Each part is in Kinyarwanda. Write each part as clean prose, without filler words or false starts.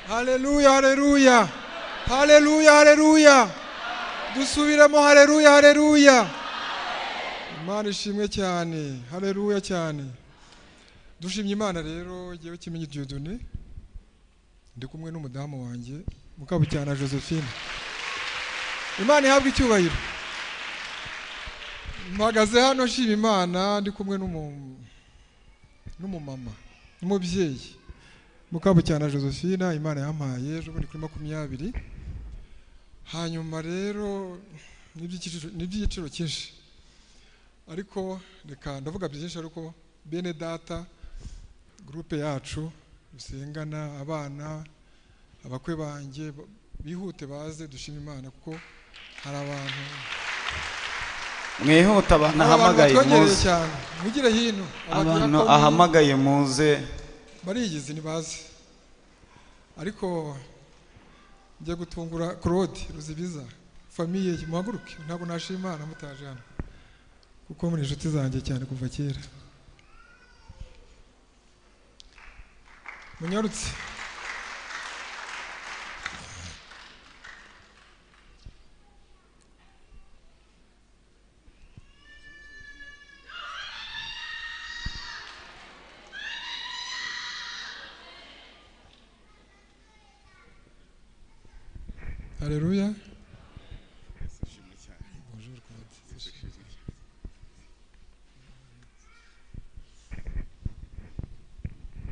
Haleluya, haleluya. Haleluya, haleluya. Dusubiremo haleluya, haleluya. Imana ishimwe cyane. Haleluya cyane. Dushimye Imana rero giye kimenye Dieudonné. Ndi kumwe n'umudamu wanjye Mukabucyana Josephine. Imana ihabwe icyubahiro. Mpagaze hano shima Imana ndi kumwe n'umumama, n'umubyeyi Mukabucyana Josephine. Imana yampaye ejo bundi kuri 20. Hanyuma rero n'iby'igiciro cyinshi, ariko reka ndavuga byinshi, ariko bene data groupe yacu usengana abana abakwe banjye bihute baze dushima Imana, kuko hari abantu mwihuta banahamagaye muze cyane. Mugire hino abantu ahamagaye muze barigize nibaze, ariko njye gutungura Claude Ruzibiza famille muhaguruke. Ntabwo nashima Imana mutaje hano, kuko muri inshuti zanjye cyane kuva kera. Munyarutse Haleluya. Bonjour Claude.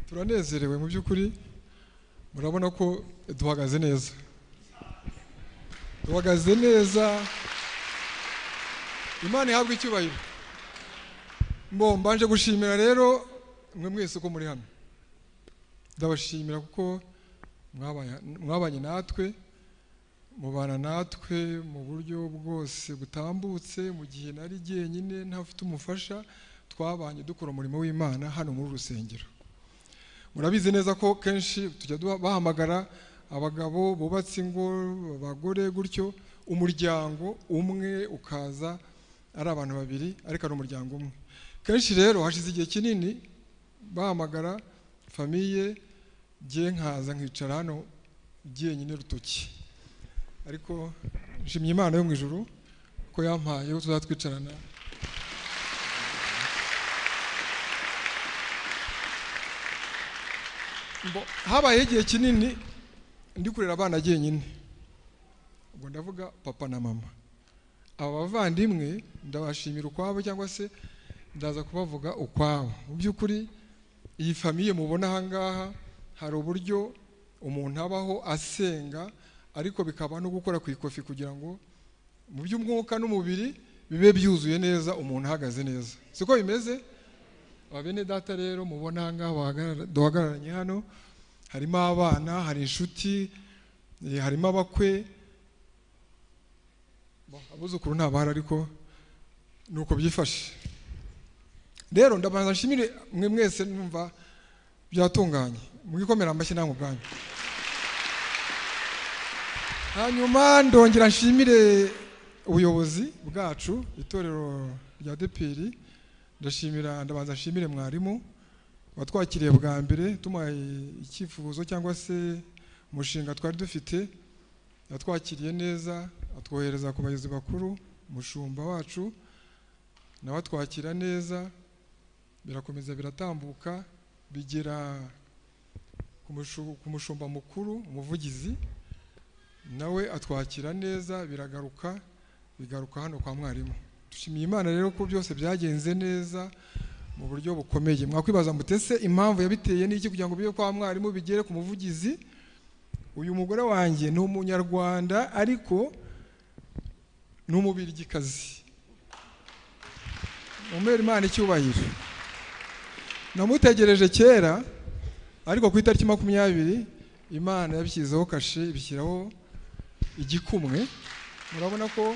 Turanezerewe mu by'ukuri, murabona ko duhagaze neza. Duhagaze neza. Imana ihabwe icyubahiro. Mbanje gushimira rero mwe mwese uko muri hano. Ndabashimira kuko mwabanye natwe, mubana natwe mu buryo bwose butambutse. Mu gihe nari jyenyine ntafite umufasha, twabanye dukora umurimo w'Imana hano muri rusengero. Murabizi neza ko kenshi tujya bahamagara abagabo bubatse ingo, abagore gutyo, umuryango umwe ukaza ari abantu babiri, ariko ari umuryango umwe. Kenshi rero hashize igihe kinini bahamagara famille, jye nkaza nkicara hano jyenyine rutoki, ariko nshimye Imana yo mu ijuru ko yampaye tuzatwicarana. Habaye igihe kinini ndi kurera abana jyenyine, ubwo ndavuga papa na mama. Aba bavandimwe ndabashimira ukwabo, cyangwa se ndaza kubavuga ukwabo. Mu by'ukuri iyi famille mubona aha ngaha, hari uburyo umuntu abaho asenga, ariko bikaba no gukora ku ikofi kugira ngo mu by'umwuka n'umubiri bibe byuzuye neza, umuntu ahagaze neza. Siko bimeze? Abene data rero mubona aha ngaha duhagararanye hano, harimo abana, hari inshuti, harimo abakwe, abuzukuru ntabahari, ariko nuko byifashe. Rero ndabanza nshimire mwe mwese, numva byatunganye, mwikomera amashyi namwe ubwanyu. Hanyuma ndongera nshimire ubuyobozi bwacu, itorero rya DPR. Ndabanza nshimire mwarimu watwakiriye bwa mbere tumuhaye icyifuzo cyangwa se umushinga twari dufite. Yatwakiriye neza, atwohereza ku bayobozi bakuru, umushumba wacu nawe atwakira neza, birakomeza biratambuka bigera ku mushumba mukuru, umuvugizi, nawe atwakira neza, bigaruka hano kwa mwarimu. Dushimiye Imana rero ko byose byagenze neza mu buryo bukomeye. Mwakwibaza mutese impamvu yabiteye n'iki kugira ngo bibe kwa mwarimu bigere ku muvugizi. Uyu mugore wanjye ni umunyarwanda, ariko ni umubirigikazi. Umera Imana icyubahiro. Namutegereje kera, ariko ku itariki 20 Imana yabishyizeho kashe, ibishyiraho igikumwe. Murabona ko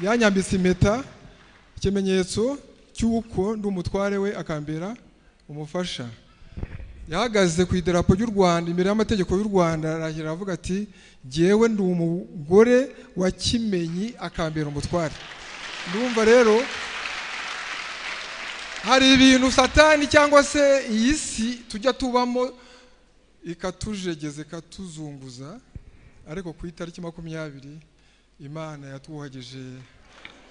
yanyambitse impeta, ikimenyetso cy'uko ndi umutware we, akambera umufasha. Yahagaze ku idarapo ry'u Rwanda imbere y'amategeko y'u Rwanda, arahira avuga ati jyewe ndi umugore wa Kimenyi, akambera umutware. Ndumva rero hari ibintu satani cyangwa se iyi si tujya tubamo ikatujegeze katuzunguza ariko ku itariki 20 Imana yatuhageje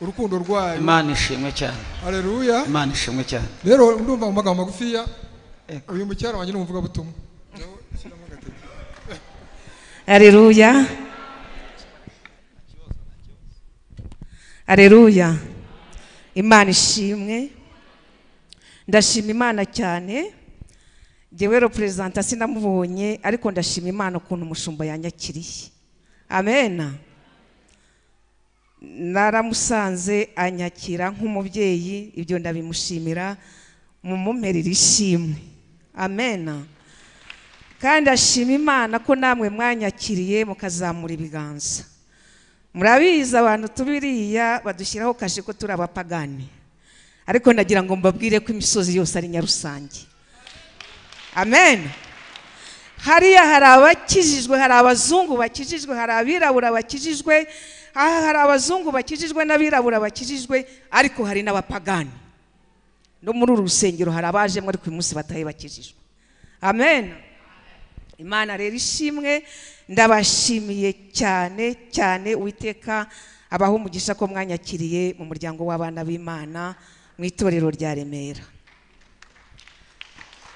urukundo rwayo. Imana ishimwe cyane. Haleluya. Imana ishimwe cyane. Rero ndumva mu magambo magufiya uyu mucyara wanjye n'umuvuga butumwa. Haleluya. Haleluya. Imana ishimwe. Ndashima Imana cyane. Jewe representant sinamubonye ariko ndashima Imana ukuntu umushumba yanyakiriye. Amen. Naramusanze anyakira nk'umubyeyi, ibyo ndabimushimira mu mumperera ishimwe. Amen. Kandi ashima Imana ko namwe mwanyakiriye mukazamura ibiganza. Murabiza abantu tubiriya badushyiraho kashe ko turi abapagani. Ariko ndagira ngo mbabwire ko imisozi yose ari nyarusange. Amen. Hariya hari abakijijwe, hari abazungu bakijijwe, hari abirabura bakijijwe, hari abazungu bakijijwe n'abirabura bakijijwe, ariko hari n'abapagani. No muri uru rusengero hari abajemo ariko uyu munsi bataye bakijijwe. Amen. Imana rero ishimwe, ndabashimiye cyane cyane. Uwiteka abaho umugisha ko mwanyakiriye mu muryango w'abana b'Imana mu itorero rya Remera.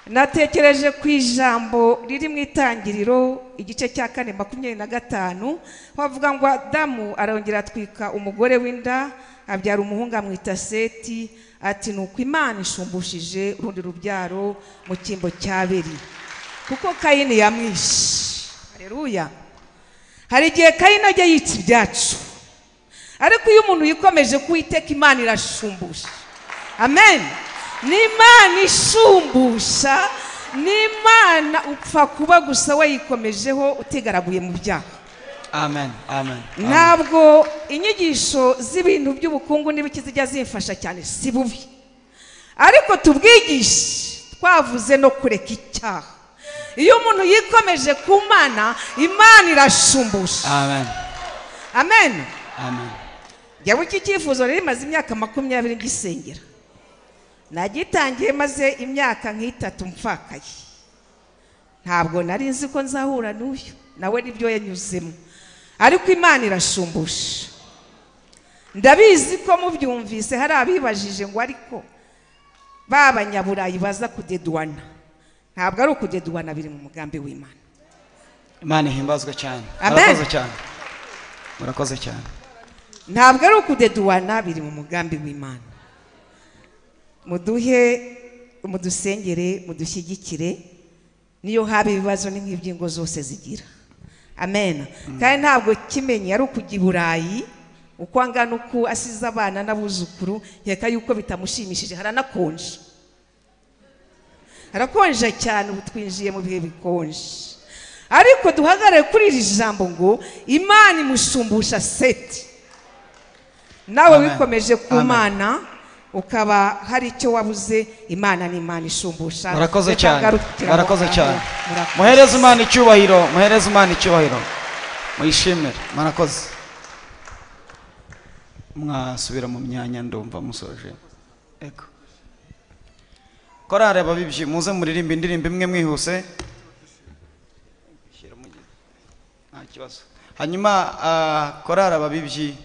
Natekereje ku ijambo riri mu Itangiriro igice cya 4:25 bavuga ngo Adamu arongera atwika umugore w'inda abyara umuhungu amwita Seti, ati nuko Imana ishumbushije urundi rubyaro mu cyimbo cya Abeli kuko Kayini yamwishe. Haleluya. Hari igihe Kayini ajya yica ibyacu, ariko iyo umuntu yikomeje kuwiteka Imana irashumbusha. Amen. N'Imana ishumbusha, n'Imana upfa kuba gusa wayikomejeho utigaraguye mu byaha. Amen. Amen. Ntabwo inyigisho z'ibintu by'ubukungu n'ibiki zijya zimfasha cyane, si bubi, ariko tubwigishe twavuze no kureka icyaha. Iyo umuntu yikomeje ku Mana, Imana irashumbusha. Amen. Amen. Amen. Jyawe iki cyifuzo rero maze imyaka 20 ngisengera. Nagitangiye maze imyaka nk'itatu mfakaye. Ntabwo nari nzi ko nzahura n'uyu, nawe nibyo yanyuzemo. Ariko Imana irashumbusha. Ndabizi ko mubyumvise hari abibajije ngo ariko babanyaburayi baza kudedwana. Ntabwo ari ukudedwana, biri mu mugambi w'Imana. Imana ihimbazwe cyane. Murakoze cyane. Murakoze cyane. Ntabwo ari ukudedwana, biri mu mugambi w'Imana. Muduhe, mudusengere, mudushyigikire, niyo haba ibibazo n'ibyingo zose zigira. Amen. Kandi ntabwo kimenye ari ukujya i Burayi uko angana uko asize abana n'abuzukuru, yeka yuko bitamushimishije. Haranakonje, harakonje cyane, ubu twinjiye mu bihe bikonje. Ariko duhagarare kuri iri jambo ngo Imana imushumbusha Seti. Nawe wikomeje ku Mana ukaba hari icyo wabuze, Imana ni Imana ishumbusha. Murakoze cyane. Murakoze cyane. Muhereze Imana icyubahiro, muhereze Imana icyubahiro. Muyishimire. Murakoze. Mwasubira mu myanya ndumva musoje. Ego. Korari ababibyi muze muririmba indirimbo imwe mwihuse. Nta kibazo. Hanyuma korari ababibyi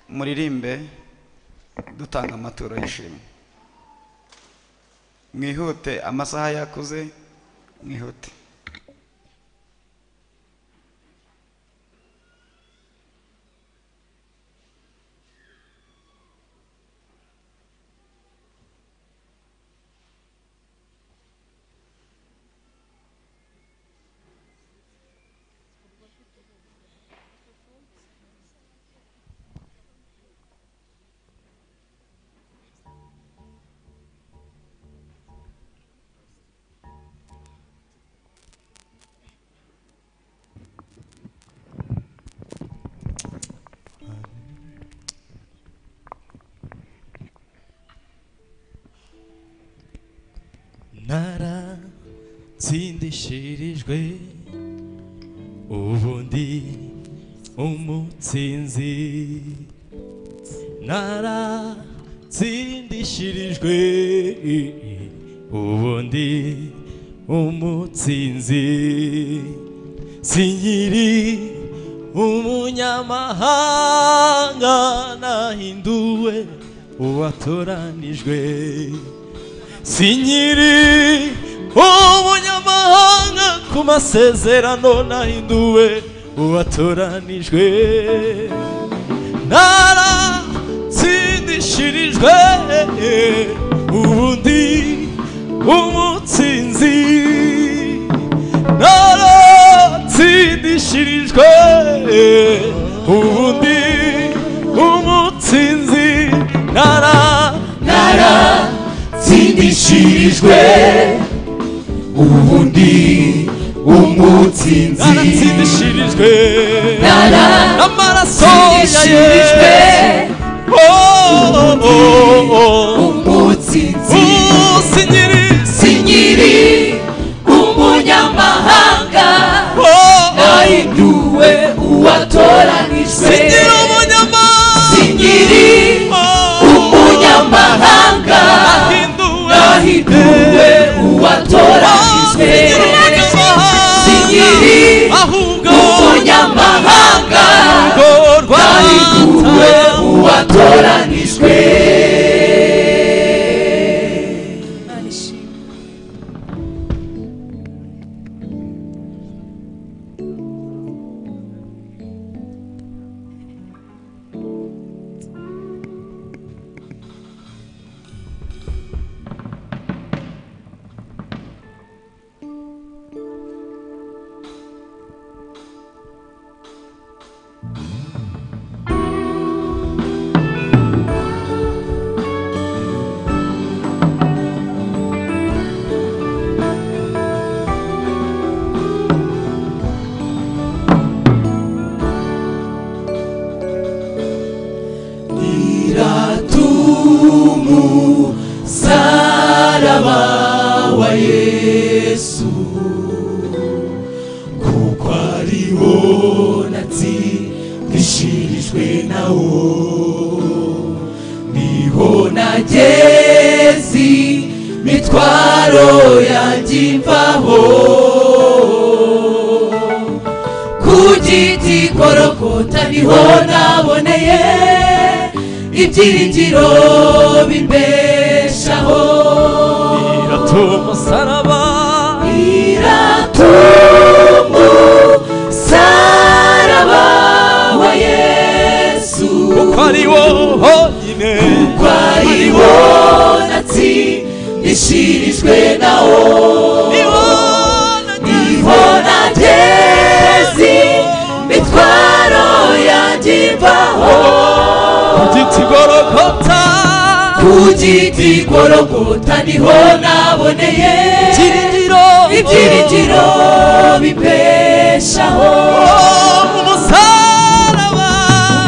muririmbe dutanga amaturo y'ishimwe. Mwihute, amasaha yakuze, mwihute. Tsindishirijwe ubundi umutsinzi, tsindishirijwe ubundi umutsinzi, sinkiri umunyamahanga, nahinduwe uwatoranijwe. Sinkiri umunyamahanga ku masezerano, nahinduwe uwatoranijwe. Naratsindishirijwe ubundi umutsinzi, naratsindishirijwe ubundi umutsinzi, naratsindishirijwe ubundi umutsinzi, naratsindishirijwe n'amaraso ya Yesu. Umutsinzi, sinkiri umunyamahanga, nahinduwe uwatoranijwe. Sinkiri umunyamahanga, nahinduwe uwatoranijwe. Sinkiri umunyamahanga, nahinduwe uwatoranijwe. Umusaraba wa Yesu, kuko ari wo natsindishirijwe nawo, niho nageze imitwaro yanjye imvaho. Ku giti Gologota niho naboneye ibyiringiro bimbeshaho. Iratumusaraba, iratumusaraba wa Yesu, kuko ari wo honyine, kuko ari wo natsindishirijwe nawo, niho nageze imitwaro yanjye imvaho. Ku giti Gologota niho naboneye ibyiringiro bimbeshaho.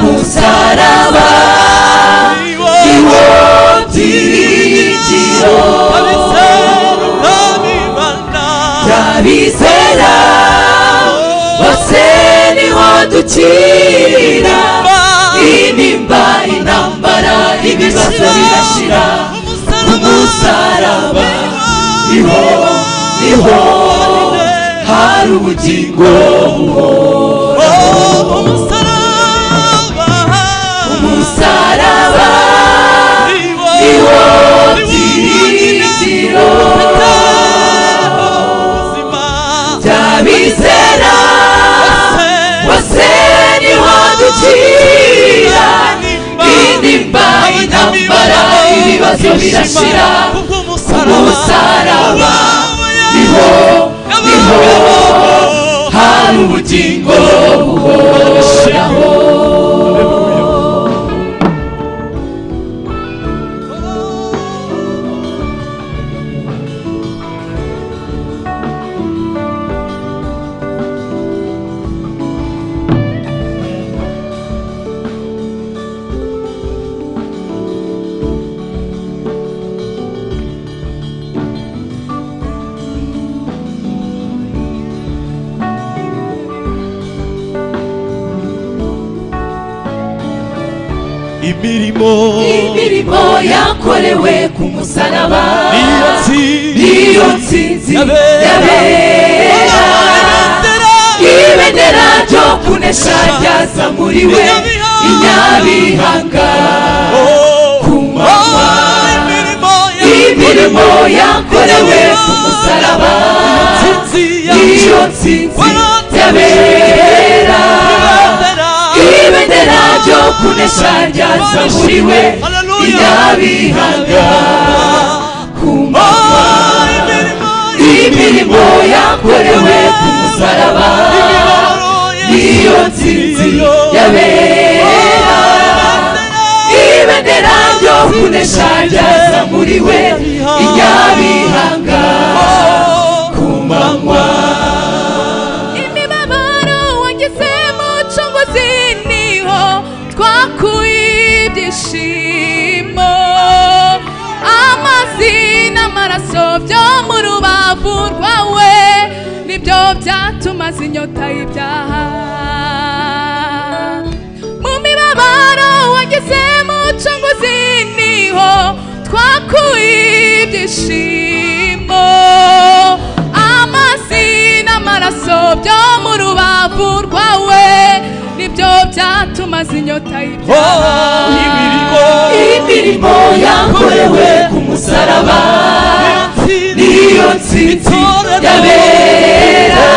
Umusaraba niwo byiringiro by'abizera bose, niho dukira intimba, intambara, ibibazo birashira. Umusaraba niho hari ubugingo buhoraho. Umusaraba niwo byiringiro by'abizera bose, niho dukira intimba, intambara, ibibazo birashira. Umusaraba niho hari ubugingo buhoraho. imirimo yakorewe ku musaraba niyo nsinzi yabera ibendera ryo kunesha ryazamuriwe i Nyabihanga ku manywa imirimo yakorewe ku musaraba niyo nsinzi yabera ibendera ryo kunesha ryazamuriwe i Nyabihanga ku manywa imirimo yakorewe ku musaraba niyo nsinzi yabera ibendera ryo kunesha ryazamuriwe i Nyabihanga ku manywa imibabaro wagize mu cunguzi niho twakuye ibyishimo amazi n'amaraso byo mu rubavu rwawe nibyo byatumaze inyota y'ibyaha mu mibabaro wagize mu cunguzi niho twakuye ibyishimo amazi n'amaraso byo mu rubavu rwawe nibyo byatumaze inyota y'ibyaha imirimo yakorewe ku musaraba niyo nsinzi yabera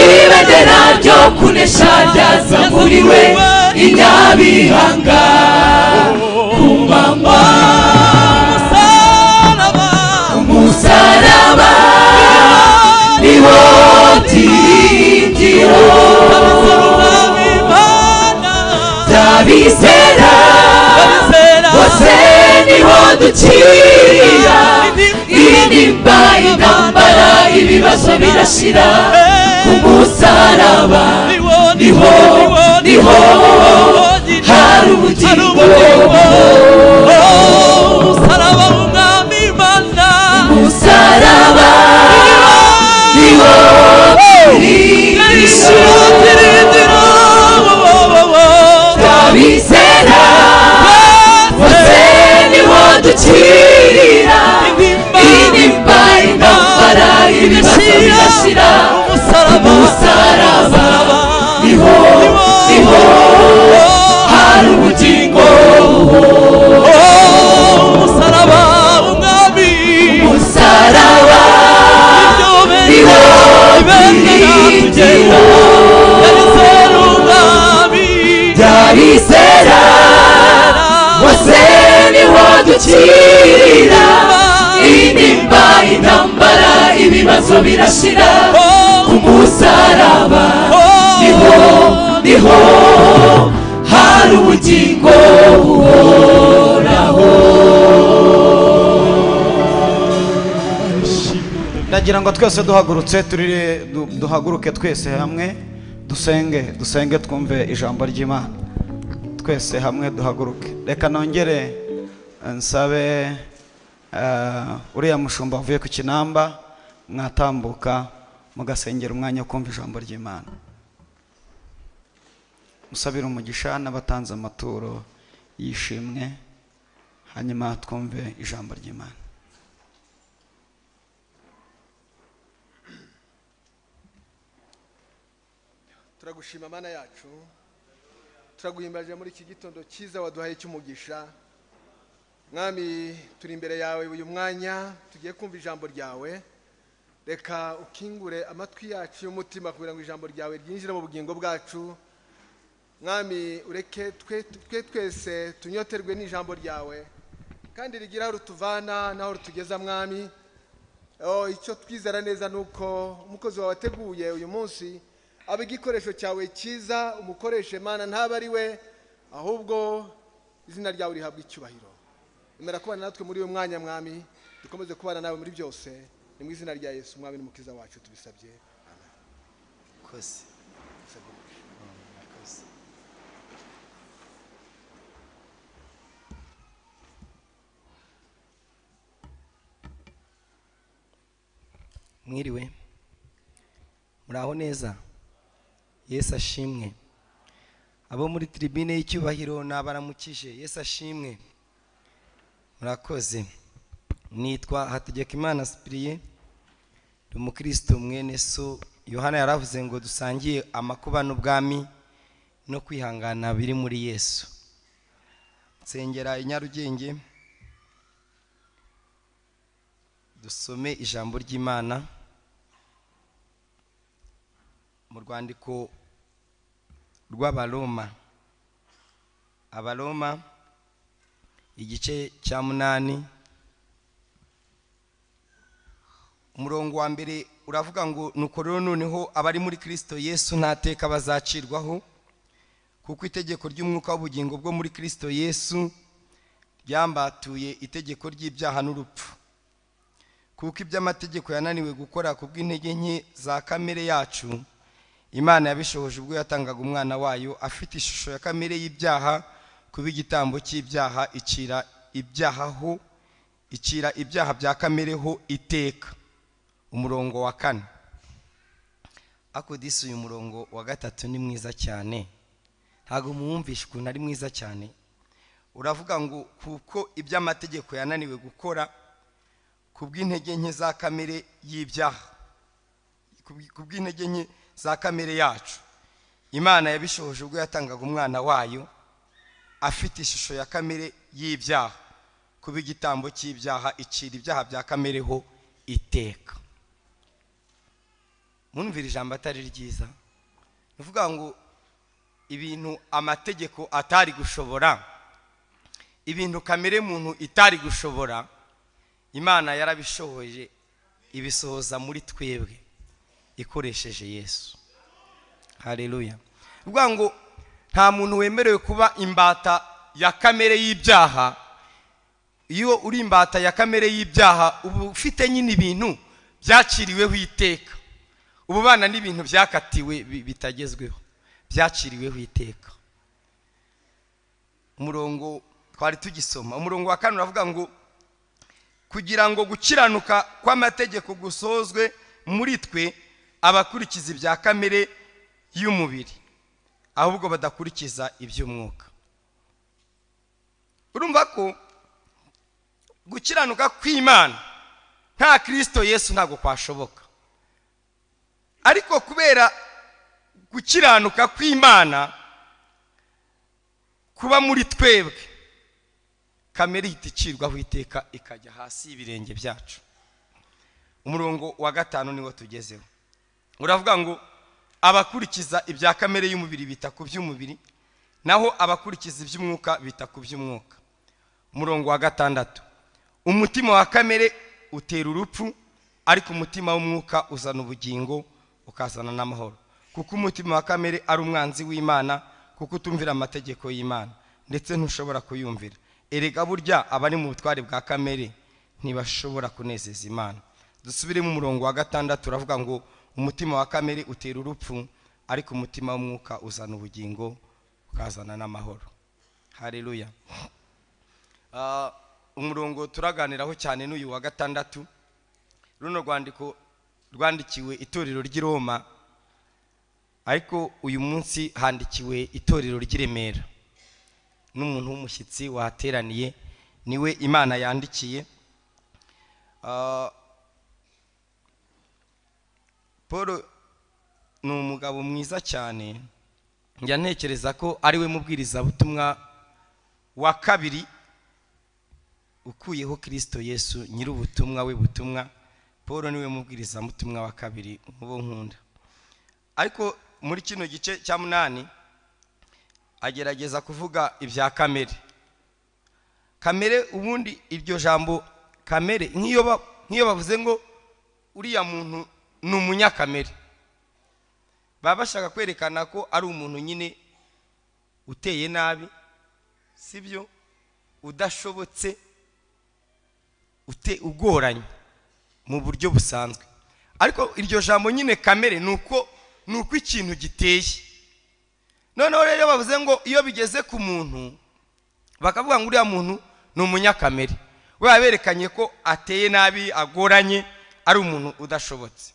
ibendera ryo kunesha ryazamuriwe i Nyabihanga ku manywa umusaraba niwo byiringiro by'abizera bose niho dukira inimba intambara ibibazo birashira ku musaraba niho hari ubugingo umusaraba w'umwami Imana umusaraba niho byiringiro by'abizera bose niho dukirira inimba intambara ibibazo birashira umusaraba niho hari ubugingo umusaraba w'umwami umusaraba niho byiringiro by'abizera bose niho dukirira inimba intambara ibibazo birashira ku musaraba niho hari ubugingo buhoraho ndagira ngo twese duhagurutse duhaguruke twese hamwe dusenge twumve ijambo ry'Imana twese hamwe duhaguruke reka nongere nsabe uriya mushumba avuye ku Kinamba mwatambuka mugasengera umwanya wo kumva ijambo ry'Imana musabira umugisha n'abatanze amaturo yishimwe hanyuma twumve ijambo ry'Imana. Turagushima Mana yacu, turaguhimbaje muri iki gitondo cyiza waduhaye cy'umugisha. Mwami, turi imbere yawe uyu mwanya tugiye kumva ijambo ryawe. Reka ukingure amatwi yacu y'umutima kugira ngo ijambo ryawe ryinjire mu bugingo bwacu. Mwami, ureke twese tunyoterwe n'ijambo ryawe kandi rigira aho rutuvana naho rutugeza. Mwami, icyo twizera neza nuko umukozi wawe wateguye uyu munsi abe igikoresho cyawe cyiza, umukoreshe Mana ntaba ari we ahubwo izina ryawe rihabwa icyubahiro. Emera kubana natwe muri uyu mwanya Mwami, dukomeze kubana nawe muri byose, ni mu izina rya Yesu Mwami n'umukiza wacu tubisabye, amen. Mwiriwe, muraho neza. Yesu ashimwe. abo muri tribune y'icyubahiro nabaramukije. Yesu ashimwe. Murakoze. Nitwa Hategekimana Cyprien, umukristo mwene so. Yohana yaravuze ngo dusangiye amakuba n'ubwami no kwihangana biri muri Yesu. Nsengera i Nyarugenge, dusome ijambo ry'Imana mu rwandiko rw'Abaroma. Abaroma igice cya 8 umurongo wa mbere uravuga ngo nuko rero noneho abari muri Kristo Yesu ntateka bazacirwaho, kuko itegeko ry'umwuka w'ubugingo bwo muri Kristo Yesu ryambatuye itegeko ry'ibyaha n'urupfu. Kuko iby'amategeko yananiwe gukora kubw'intege nke za kamere yacu, Imana yabishohoje ubwo yatangaga umwana wayo afite ishusho ya kamere y'ibyaha kuba igitambo cy'ibyaha, icira ibyaha bya kamere ho iteka. Umurongo wa 4. Akodisi uyu murongo wa 3 ni mwiza cyane, ntago muwumvisha ukuntu ari mwiza cyane. Uravuga ngo kuko iby'amategeko yananiwe gukora kubw'intege nke za kamere y'ibyaha, kubw'intege nke za kamere yacu, Imana yabishohoje ubwo yatangaga umwana wayo afite ishusho ya kamere y'ibyaha kuba igitambo cy'ibyaha, icira ibyaha bya kamere ho iteka. Munumvira ijambo atari ryiza. Uvuga ngo ibintu amategeko atari gushobora, ibintu kamere muntu itari gushobora, Imana yarabishohoje ibisohoza muri twebwe ikoresheje Yesu. Haleluya. Uvuga ngo nta muntu wemerewe kuba imbata ya kamere y'ibyaha. Iyo uri imbata ya kamere y'ibyaha ubu ufite nyine ibintu byaciriweho iteka. Ubu bana n'ibintu byakatiwe bitagezweho, byaciriweho iteka. Umurongo twari tugisoma, umurongo wa 4 uravuga ngo kugira ngo gukiranuka kw'amategeko gusozwe muri twe abakurikiza ibya kamere y'umubiri, ahubwo badakurikiza iby'umwuka. Urumva ko gukiranuka kw'Imana nta Kristo Yesu ntago kwashoboka, ariko kubera gukiranuka kw'Imana kuba muri twebwe, kamere iticirwaho iteka ikajya hasi y'ibirenge byacu. Umurongo wa 5 niwo tugezeho. Uravuga ngo abakurikiza ibya kamere y'umubiri bita ku by'umubiri, naho abakurikiza iby'umwuka bita ku by'umwuka. Umurongo wa 6, umutima wa kamere utera urupfu, ariko umutima w'umwuka uzana ubugingo ukazana n'amahoro. Kuko umutima wa kamere ari umwanzi w'Imana, kuko utumvira amategeko y'Imana ndetse ntushobora kuyumvira. Erega burya abari mu butware bwa kamere ntibashobora kunezeza Imana. Dusubire mu murongo wa 6 uravuga ngo umutima wa kamere utera urupfu, ariko umutima w'umwuka uzana ubugingo ukazana n'amahoro. Haleluya. Umurongo turaganiraho cyane n'uyu wa 6. Runo rwandiko rwandikiwe itorero ry'i Roma, ariko uyu munsi handikiwe itorero ry'i Remera. N'umuntu w'umushyitsi wateraniye niwe Imana yandikiye. Paul ni umugabo mwiza cyane, njya ntekereza ko ari we mubwiriza butumwa wa 2 ukuyeho Kristo Yesu nyir'ubutumwa we butumwa. Paul niwe mubwiriza butumwa wa 2 mubo nkunda. Ariko muri kino gice cya 8 agerageza kuvuga ibya kamere. Kamere ubundi iryo jambo kamere nk'iyo bavuze ngo uriya muntu ni umunyakamere, baba bashaka kwerekana ko ari umuntu nyine uteye nabi, sibyo, udashobotse, ugoranye mu buryo busanzwe. Ariko iryo jambo nyine kamere nuko ikintu giteye. Noneho rero bavuze ngo iyo bigeze ku muntu bakavuga ngo uriya muntu ni umunyakamere, we yaberekanye ko ateye nabi, agoranye, ari umuntu udashobotse.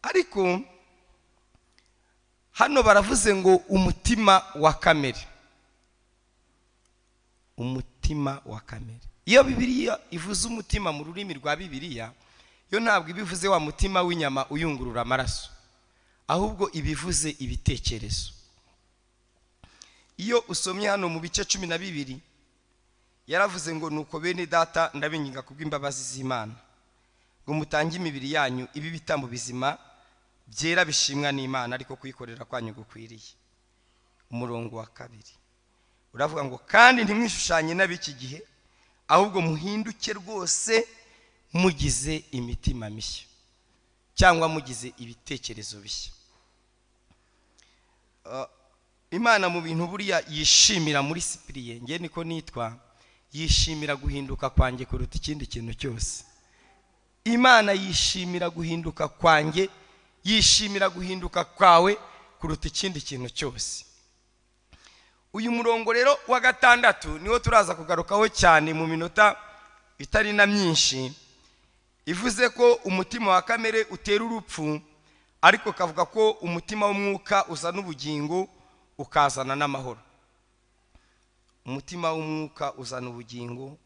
Ariko hano baravuze ngo umutima wa kamere. Umutima wa kamere. Iyo Bibiliya ivuze umutima mu rurimi rwa Bibiliya, yo ntabwo ibivuze wa mutima w'inyama uyungurura amaraso, ahubwo ibivuze ibitekerezo. Iyo usomye hano mu bice 12 yaravuze ngo nuko bene data ndabinginga kubw'imbabazi z'Imana ngo mutange imibiri yanyu ibi bitambo bizima byera bishimwa n'Imana ariko kuyikorera kwanyu gukwiriye. Umurongo wa 2 uravuga ngo kandi ntimwishushanye n'abiki gihe ahubwo muhinduke rwose mugize imitima mishya cyangwa mugize ibitekerezo bishya. Imana mu bintu buriya yishimira muri Sipiriye, nge niko nitwa, yishimira guhinduka kwanjye kuruta ikindi kintu cyose. Imana yishimira guhinduka kwanjye, yishimira guhinduka kwawe kuruta ikindi kintu cyose. Uyu murongo rero wa 6 niwo turaza kugarukaho cyane mu minota itari na myinshi. Ivuze ko umutima wa kamere utera urupfu, ariko kavuga ko umutima w'umwuka uzana ubugingo ukazana n'amahoro. Umutima w'umwuka uzana ubugingo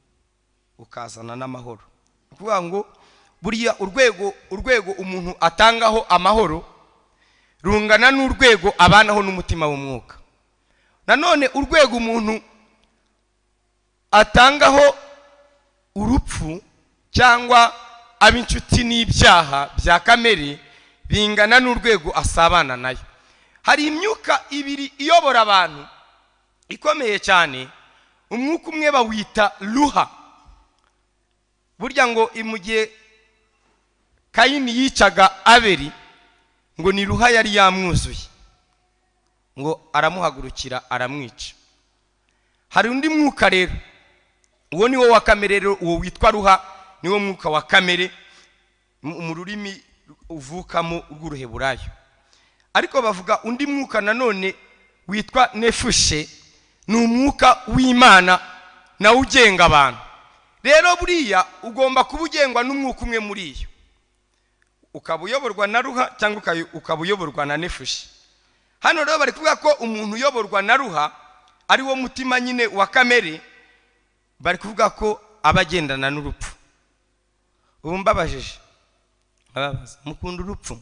ukazana n'amahoro. Kuvuga ngo buriya urwego umuntu atangaho amahoro rungana n'urwego abanaho n'umutima w'umwuka. Nanone urwego umuntu atangaho urupfu cyangwa ab'inshuti n'ibyaha bya kamere bingana n'urwego asabana nayo. Hari imyuka ibiri iyobora abantu ikomeye cyane. Umwuka umwe bawita ruha. Burya ngo imugiye Kayini yicaga Abeli ngo ni ruha yari yamwuzuye, ngo aramuhagurukira aramwica. Hari undi mwuka rero, uwo ni wo wa kamere rero, uwo witwa ruha niwo mwuka wa kamere mu rurimi uvukamo rw'uruheburayo. Ariko bavuga undi mwuka nanone witwa nefushe, ni umwuka w'Imana na ugenga abantu. Rero buriya ugomba kuba ugengwa n'umwuka umwe muri iyo, ukaba uyoborwa na ruha cyangwa ukaba uyoborwa na nefushe. Hano rero bari kuvuga ko umuntu uyoborwa na ruha ari wo mutima nyine wa kamere, bari kuvuga ko abagendana n'urupfu. Ubu mbabajije, mukunda urupfu?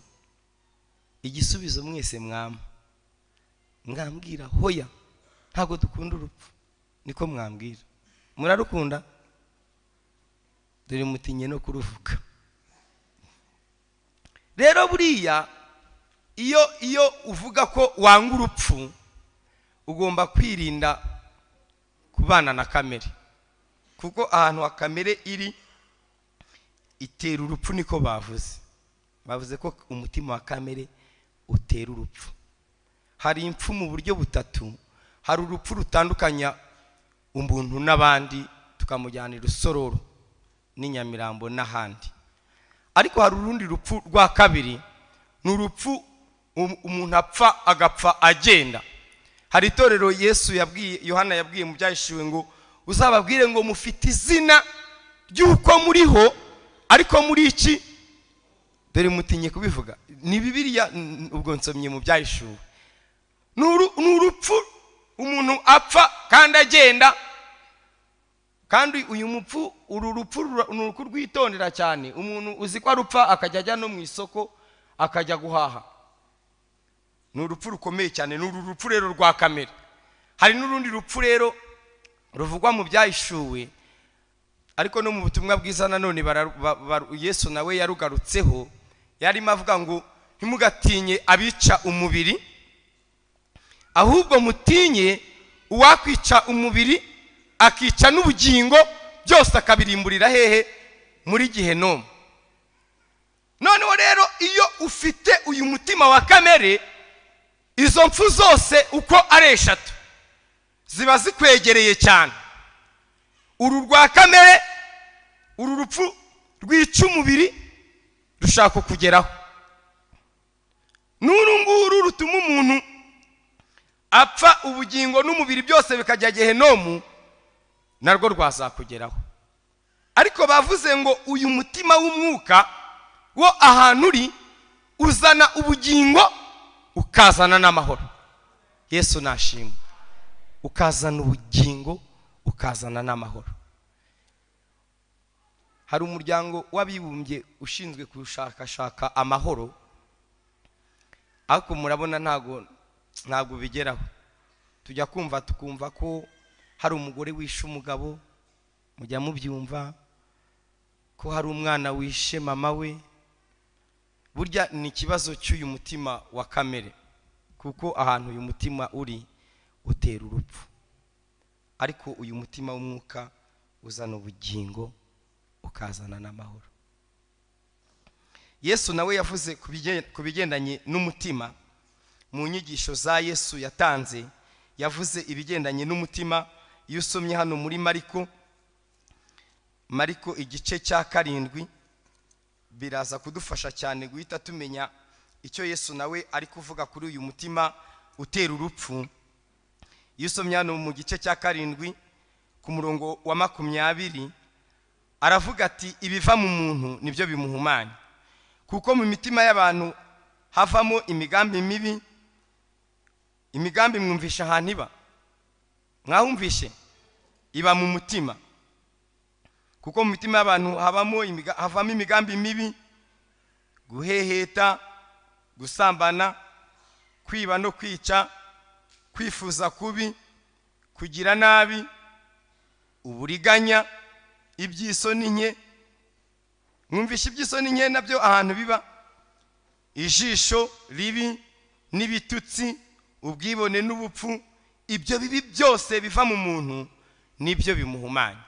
Igisubizo mwese mwambwira hoya, ntago dukunda urupfu. Niko mwambwira. Murarukunda? Dore mutinye no kuruvuka. Rero buriya iyo uvuga ko wanga urupfu, ugomba kwirinda kubana na kamere, kuko ahantu wa kamere iri itera urupfu. Niko bavuze ko umutima wa kamere utera urupfu. Hari impfu mu buryo butatu. Hari urupfu rutandukanya umuntu n'abandi, tukamujyana irusororo n'inyamirambo n'ahandi. Ariko hari urundi rupfu rwa kabiri, ni urupfu umuntu apfa agapfa agenda. Hari itorero Yohana yabwiye mu byahishuwe ngo uzababwire ngo mufite izina ry'uko muriho, ariko muri iki dore mutinye kubivuga. Ni Bibiliya, ubwo nsomye mu byahishuwe. Ni urupfu umuntu apfa kandi agenda. Kandi uyu mupfu, uru rupfu ni ukurwitondera cyane. Umuntu uzi ko arupfa akajya ajya no mu isoko akajya guhaha, ni urupfu rukomeye cyane. Ni uru rupfu rero rwa kamere. Hari n'urundi rupfu rero ruvugwa mu byahishuwe, ariko no mu butumwa bwiza nanone Yesu nawe yarugarutseho. Yarimo avuga ngo ntimugatinye abica umubiri, ahubwo mutinye uwakwica umubiri akica n'ubugingo, byose akabirimburira hehe? Muri Gehenomu. Noneho rero iyo ufite uyu mutima wa kamere, izo mpfu zose uko ari eshatu ziba zikwegereye cyane. Uru rwa kamere, uru rupfu rwica umubiri rushaka kugeraho. N'uru nguru rutuma umuntu apfa ubugingo n'umubiri byose bikajya Gehenomu, narwo rwazakugeraho. Ariko bavuze ngo uyu mutima w'umwuka wo ahantu uri uzana ubugingo ukazana n'amahoro. Yesu nashimwe. Ukazana ubugingo, ukazana n'amahoro. Hari umuryango w'abibumbye ushinzwe kushakashaka amahoro, ariko murabona ntago bigeraho. Tujya tukumva ko hari umugore wishe umugabo, mujya mubyumva ko hari umwana wishe mama we. Burya ni ikibazo cy'uyu mutima wa kamere, kuko ahantu uyu mutima uri utera urupfu, ariko uyu mutima w'umwuka uzana ubugingo, ukazana n'amahoro. Yesu nawe yavuze ku bigendanye n'umutima. Mu nyigisho za Yesu yatanze yavuze ibigendanye n'umutima. Iyo usomye hano muri Mariko igice cya 7, biraza kudufasha cyane guhita tumenya icyo Yesu nawe ari kuvuga kuri uyu mutima utera urupfu. Iyo usomye hano mu gice cya 7 ku murongo wa 20, aravuga ati ibiva mu muntu nibyo bimuhumanya, kuko mu mitima y'abantu havamo imigambi mibi. Imigambi mwumvisha ahantu iba? Mwahumvishe? Iba mu mutima. Kuko mu mitima y'abantu havamo imigambi mibi, guheheta, gusambana, kwiba no kwica, kwifuza kubi, kugira nabi, uburiganya, iby'isoni nke. Mwumvishe iby'isoni nke nabyo ahantu biba? Ijisho ribi n'ibitutsi, ubwibone n'ubupfu. Ibyo bibi byose biva mu muntu nibyo bimuhumanya.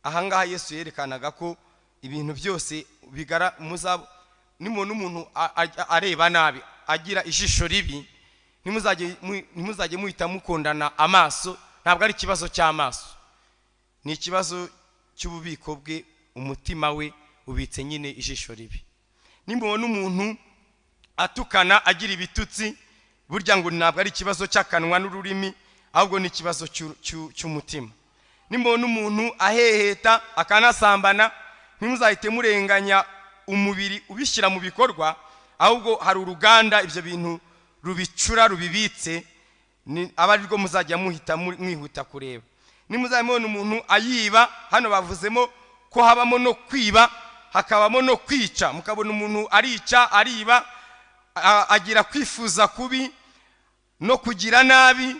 Ahangaha Yesu yerekanaga ko ibintu byose nimubona umuntu areba nabi, agira ijisho ribi, ntimuzajye muhita mukundana amaso. Ntabwo ari ikibazo cy'amaso, ni ikibazo cy'ububiko bwe. Umutima we ubitse nyine ijisho ribi. Nimubona umuntu atukana, agira ibitutsi, burya ngo ntabwo ari ikibazo cy'akanwa n'ururimi, ahubwo ni ikibazo cy'umutima. Nimubona umuntu aheheta, akanasambana, ntimuzahite murenganya umubiri ubishyira mu bikorwa, ahubwo hari uruganda ibyo bintu rubicura, rubibitse, aba ari rwo muzajya mwihuta kureba. Nimuzabona umuntu ayiba, hano bavuzemo ko habamo no kwiba, hakabamo no kwica. Mukabona umuntu arica, ariba, agira kwifuza kubi no kugira nabi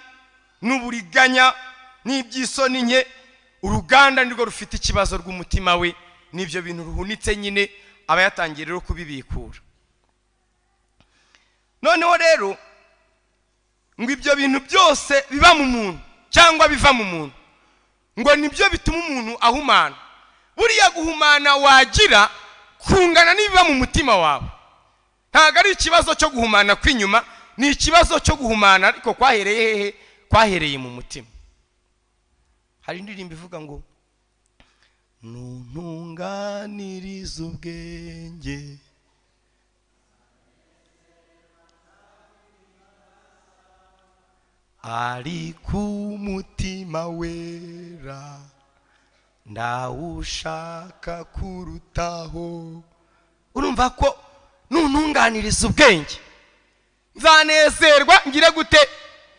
n'uburiganya n'iby'isoni nke. Uruganda nirwo rufite ikibazo rw'umutima we, n'ibyo bintu ruhunitse nyine aba yatangiye rero kubibikura. Noneho rero ngo ibyo bintu byose biba mu muntu cyangwa biva mu muntu, ngo nibyo bituma umuntu ahumana. Buriya guhumana wagira kungana n'ibiba mu mutima wawe. Ntabwo ari ikibazo cyo guhumana kw'inyuma, ni ikibazo cyo guhumana ariko kwahereye hehe? Kwahereye mu mutima. Hari indirimbo ivuga ngo ntuntunganiriza ubwenge, ari ku mutima wera, ndawushaka kurutaho. Urumva ko ntuntunganiriza ubwenge nzanezerwa ngire gute?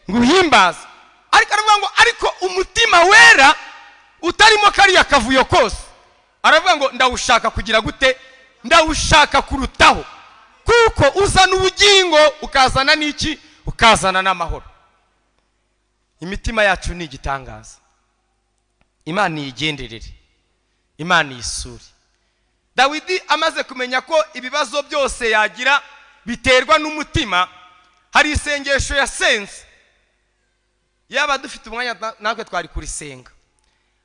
Nguhimbaza. Ariko aravuga ngo ariko umutima wera utarimo kariya kavuyo kose, aravuga ngo ndawushaka kugira gute? Ndawushaka kurutaho, kuko uzana ubugingo, ukazana n'iki? Ukazana n'amahoro. Imitima yacu ni igitangaza. Imana yigenderere, Imana yisuri. Dawidi amaze kumenya ko ibibazo byose yagira biterwa n'umutima, hari isengesho yasenze. Yaba dufite umwanya natwe twari kurisenga,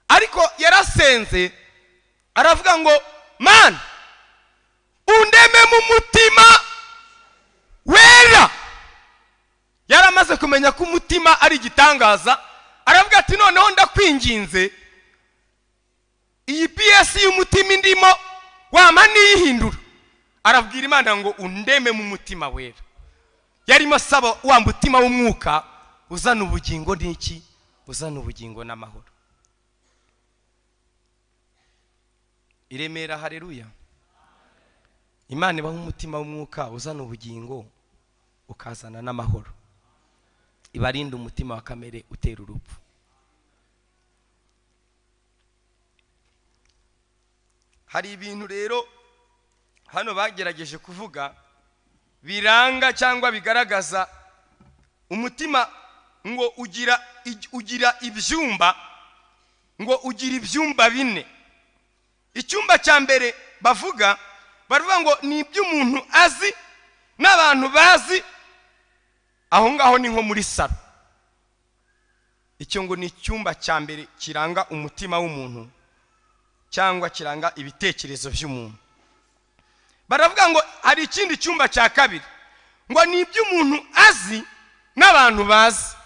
ariko yarasenze aravuga ngo Mana undeme mu mutima wera. Yaramaze kumenya ko umutima ari igitangaza, aravuga ati noneho ndakwinginze iyi PS y'umutima indimo wama niyihindura. Arabwira Imana ngo undeme mu mutima wera. Yarimo asaba wa mutima w'umwuka uzana ubugingo n'iki? Uzana ubugingo n'amahoro. Iremera, haleluya. Imana ibaho umutima w'umwuka uzana ubugingo ukazana n'amahoro, ibarinda umutima wa kamere utera urupfu. Hari ibintu rero hano bagerageje kuvuga biranga cyangwa bigaragaza umutima, ngo ugira ibyumba, ngo ugira ibyumba bine. Icyumba cya mbere bavuga ngo ni iby'umuntu azi n'abantu bazi, aho ngaho ni nko muri salo. Icyo ngo ni icyumba cya mbere kiranga umutima w'umuntu cyangwa kiranga ibitekerezo by'umuntu. Baravuga ngo hari ikindi cyumba cya kabiri, ngo ni iby'umuntu azi n'abantu bazi.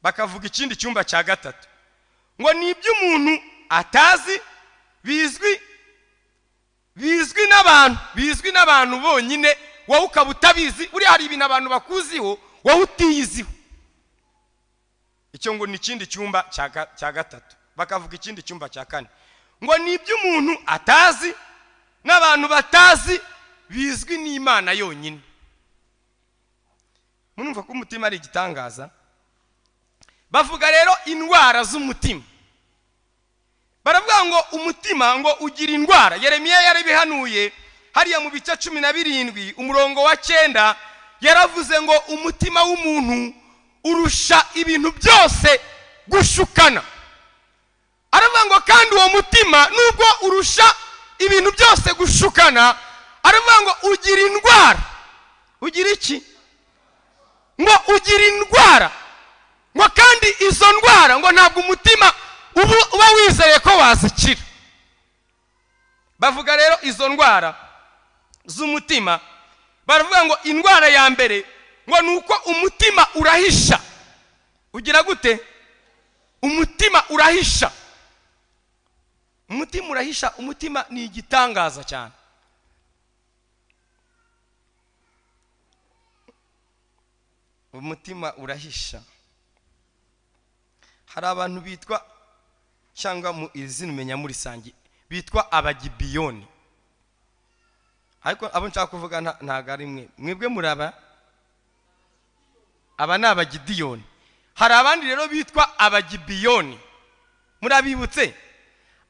Bakavuga ikindi cyumba cya gatatu, ngo ni iby'umuntu atazi, bizwi n'abantu bonyine, wowe ukaba utabizi. Uri hari ibintu abantu bakuziho wowe utiyiziho. Icyo ngo ni ikindi cyumba cya gatatu. Bakavuga ikindi cyumba cya kane, ngo ni iby'umuntu atazi n'abantu batazi, bizwi n'Imana yonyine. Munumva ko umutima ari igitangaza. Bavuga rero indwara z'umutima. Baravuga ngo umutima ngo ugira indwara. Yeremiya yarabihanuye hariya mu bice 17 umurongo wa 9, yaravuze ngo umutima w'umuntu urusha ibintu byose gushukana. Aravuga ngo kandi uwo mutima nubwo urusha ibintu byose gushukana, aravuga ngo ugira indwara. Ugira iki? Ngo ugira indwara. Ngo kandi izo ndwara ngo ntabwo umutima uba wizeye ko wazikira. Bavuga rero izo ndwara z'umutima, baravuga ngo indwara ya mbere ngo nuko umutima urahisha. Ugira gute? Umutima urahisha. Umutima urahisha. Umutima ni igitangaza cyane. Umutima urahisha. Hari abantu bitwa cyangwa mu izina umenya muri sangi bitwa abagibiyoni. Ariko abo nshaka kuvuga ntago ari mwebwe muraba aba ni abagidiyoni. Hari abandi rero bitwa abagibiyoni. Murabibutse?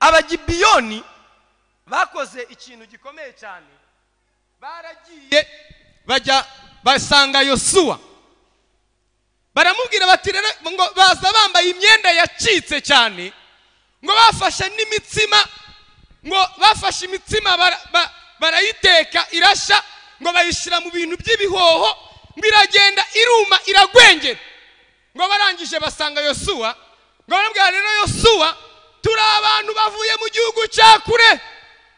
Abagibiyoni bakoze ikintu gikomeye cyane. Baragiye bajya basanga Yosuwa, baramubwira bati rero ngo baza bambaye imyenda yacitse cyane, ngo bafashe n'imitsima, ngo bafashe imitsima barayiteka irasha, ngo bayishira mu bintu by'ibihoho, ngo iragenda iruma iragwengera. Ngo barangije basanga Yosuwa, ngo baramubwira rero Yosuwa, turi abantu bavuye mu gihugu cya kure,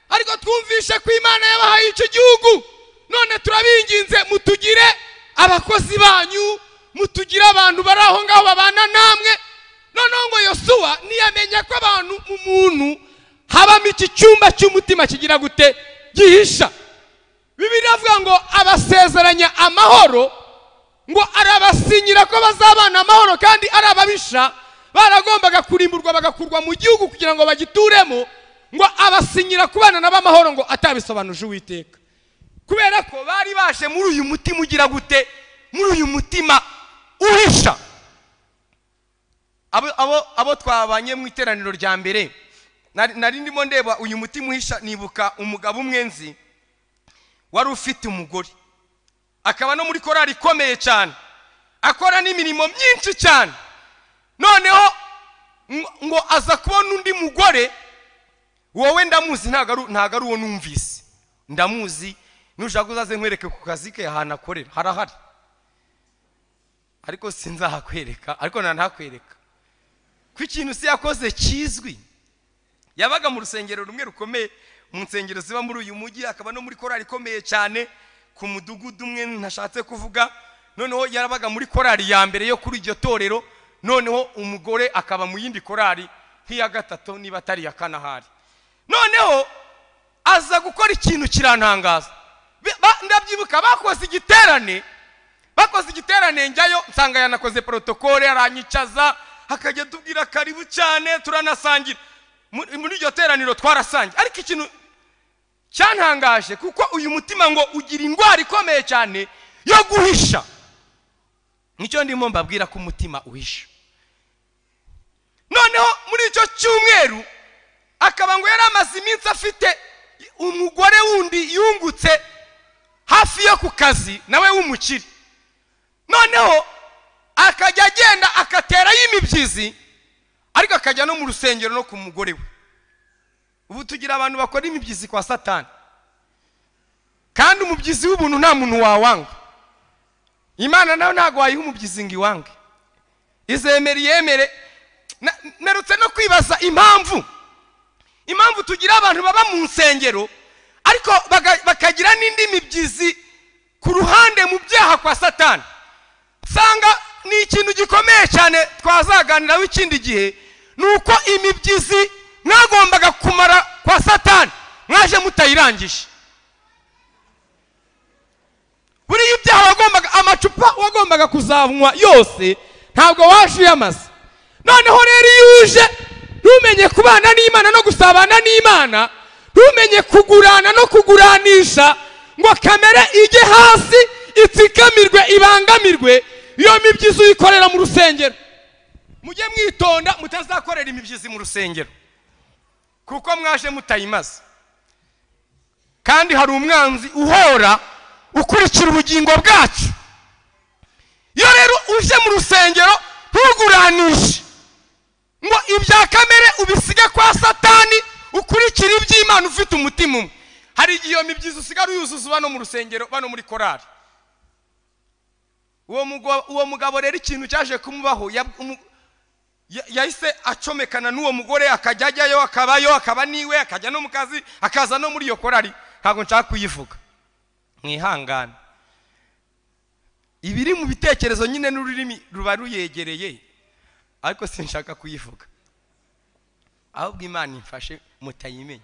ariko twumvishe ko Imana yabahaye icyo gihugu, none turabinginze mutugire abakozi banyu, mutugire abantu bari aho ngaho babana namwe. Noneho ngo Yosuwa niyamenya ko abantu mu muntu habamo iki cyumba cy'umutima kigira gute gihisha. Bibiliya avuga ngo abasezeranya amahoro, ngo arabasinyira ko bazabana amahoro, kandi arababisha baragombaga kurimburwa bagakurwa mu gihugu kugira ngo bagituremo, ngo abasinyira kubana n'abamahoro ngo atabisobanuje Uwiteka. Kubera ko bari baje muri uyu mutima ugira gute, muri uyu mutima uhisha. Abo twabanye mu iteraniro rya mbere, nari ndimo ndeba uyu mutima uhisha, nibuka umugabo umwenzi wari ufite umugore, akaba no muri korali ikomeye cyane, akora n'imirimo myinshi cyane. Noneho ngo aza kubona undi mugore, wowe ndamuzi, ntago ari uwo numvise, ndamuzi, nushaka uzaze nkwereke ku kazi ke ahantu akorera, harahari, ariko sinzahakwereka, ariko ntanakwereka ko ikintu si yakoze kizwi. Yabaga mu rusengero rumwe rukomeye mu nsengero ziba muri uyu mujyi, akaba no muri korali ikomeye cyane ku mudugudu umwe ntashatse kuvuga. Noneho yarabaga muri korali ya mbere yo kuri iryo torero, noneho umugore akaba mu yindi korali nk'iya gatatu niba atari ya kanahari. Noneho aza gukora ikintu kirantangaza. Ndabyibuka bakoze igiterane njyayo, nsanga yanakoze protokole, aranyicaza hakajya tubwira karibu cyane, turanasangira muri iryo teraniro twarasangiye. Ariko ikintu cyantangaje kuko uyu mutima ngo ugira indwara ikomeye cyane yo guhisha. Nicyo ndimo mbabwira ko umutima uhisha. Noneho muri icyo cyumweru akaba ngo yari amaze iminsi afite umugore wundi yungutse hafi yo ku kazi nawe w'umukire. Noneho akajya agenda akatera y'imibyizi ariko akajya no mu rusengero no ku mugore we. Ubu tugira abantu bakora imibyizi kwa Satani, kandi umubyizi w'ubuntu nta muntu wawanga. Imana nayo ntago wayiha umubyizi ngo iwange, izemera yemere. Nerutse no kwibaza impamvu tugira abantu baba mu nsengero ariko bakagira n'indi mibyizi ku ruhande mu byaha kwa Satani. Sanga ni ikintu gikomeye cyane twazaganiraho ikindi gihe, nuko imibyizi mwagombaga kumara kwa Satani mwaje mutayirangije. Buri ibyaha wagombaga, amacupa wagombaga kuzanywa yose ntabwo waje uyamaze. Noneho rero iyo uje ntumenye kubana n'Imana no gusabana n'Imana, ntumenye kugurana no kuguranisha, ngo kamere ijye hasi itsikamirwe ibangamirwe, iyo mibyizi uyikorera mu rusengero. Mujye mwitonda mutazakorera imibyizi mu rusengero kuko mwaje mutayimaze. Kandi hari umwanzi uhora ukurikira ubugingo bwacu. Iyo rero uje mu rusengero ntuguranishe ngo ibya kamere ubisige kwa Satani, ukurikira iby'Imana ufite umutima umwe. Hari igihe iyo mibyizi usigara uyuzuza bano mu rusengero, bano muri korari. Uwo mugabo rero ikintu cyaje kumubaho, yahise acomekana n'uwo mugore, akajya ajyayo akabayo, akaba niwe, akajya no mu kazi, akaza no muri iyo korari. Ntabwo nshaka kuyivuga, mwihangane. Ibiri mu bitekerezo nyine n'ururimi ruba ruyegereye, ariko sinshaka kuyivuga. Ahubwo Imana imfashe mutayimenya.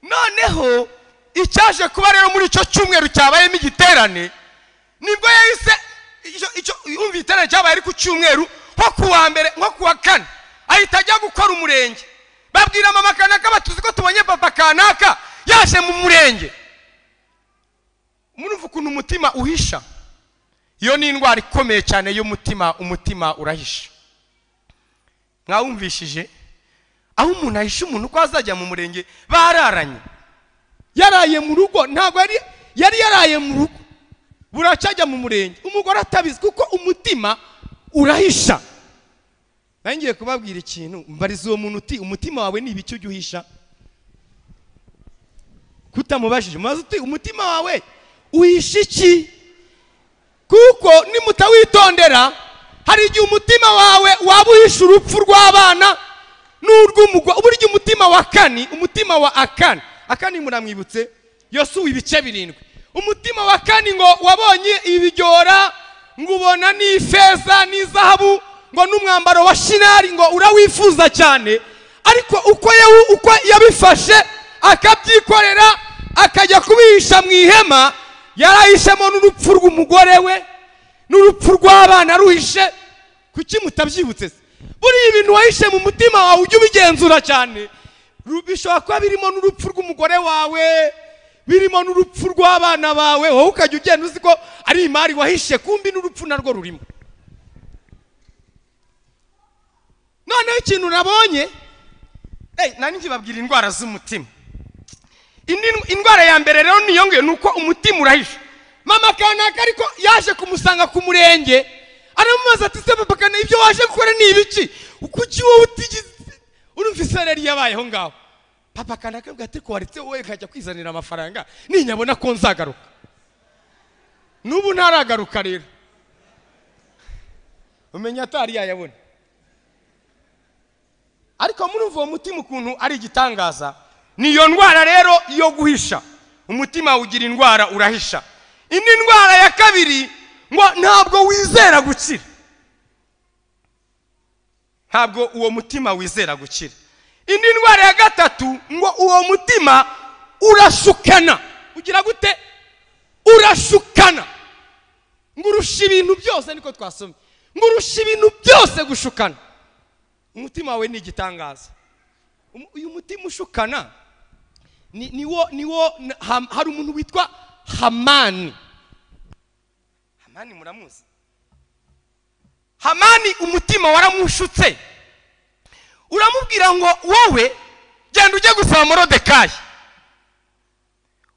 Noneho icyaje kuba rero muri icyo cyumweru cyabayemo igiterane, nibwo yahise icyo yumva igiterane cyabaye ari ku cyumweru, nko kuwa mbere nko kuwa kane ahita ajya gukora umurenge. Babwira mama kanaka batuzi ko tubonye papa kanaka yaje mu murenge. Murumva ukuntu umutima uhisha. Iyo ni indwara ikomeye cyane y'umutima. Umutima urahisha. Mwawumvishije aho umuntu ahisha umuntu ko azajya mu murenge bararanye, yaraye mu rugo, ntabwo yari yaraye mu rugo, buracajya mu murenge, umugore atabizi kuko umutima urahisha. Nangiye kubabwira ikintu, mbariza uwo muntu uti umutima wawe ni ibiki ujya uhisha? Kutamubajije maze uti umutima wawe uhisha iki? Kuko nimutawitondera hari igihe umutima wawe waba uhisha urupfu rw'abana n'urw'umugwa. Uburyo umutima wa Kani, umutima wa Akani muramwibutse, Yosuwa ibice 7. Umutima wa Kani ngo wabonye ibijyora, ngo ubona n'ifeza n'izahabu, ngo n'umwambaro wa Shinari, ngo urawifuza cyane. Ariko uko yabifashe akabyikorera akajya kubihisha mu ihema, yarahishemo n'urupfu rw'umugore we n'urupfu rw'abana ruhishe. Kuki mutabyibutse se? Buri ibintu wahishe mu mutima wawe ujye ubigenzura cyane. Bishobora kuba birimo n'urupfu rw'umugore wawe, birimo n'urupfu rw'abana bawe, wowe ukajya ugenda uzi ko ari imari wahishe, kumbi n'urupfu narwo rurimo. Noneho ikintu nabonye, nani nkibabwira indwara z'umutima. Indwara ya mbere rero niyongeye nuko umutima urahisha. Mama kanaka ariko yaje kumusanga ku murenge, aramubaza ati se papa kana ibyo waje gukora ni ibiki? Kuki wowe utigize urumva isereri yabayeho ngaho? Papa kanaka ati ko waritse wowe kajya kwizanira amafaranga ninyabona ko nzagaruka. Nubu ntaragaruka rero. Umenya atari yayabona. Ariko murumva uwo mutima ukuntu ari igitangaza. Niyo ndwara rero yo guhisha. Umutima ugira indwara urahisha. Indi ndwara ya kabiri ngo ntabwo wizera gukira. Ntabwo uwo mutima wizera gukira. Indi ndwara ya gatatu ngo uwo mutima urashukana. Ugira gute? Urashukana. Ngo urusha ibintu byose, niko twasomye. Ngo urusha ibintu byose gushukana. Umutima wawe ni igitangaza. uyu mutima ushukana niwo hari umuntu witwa Hamani. Hamani muramuzi? Hamani umutima waramushutse, uramubwira ngo wowe genda ujye gusaba Morodekayi,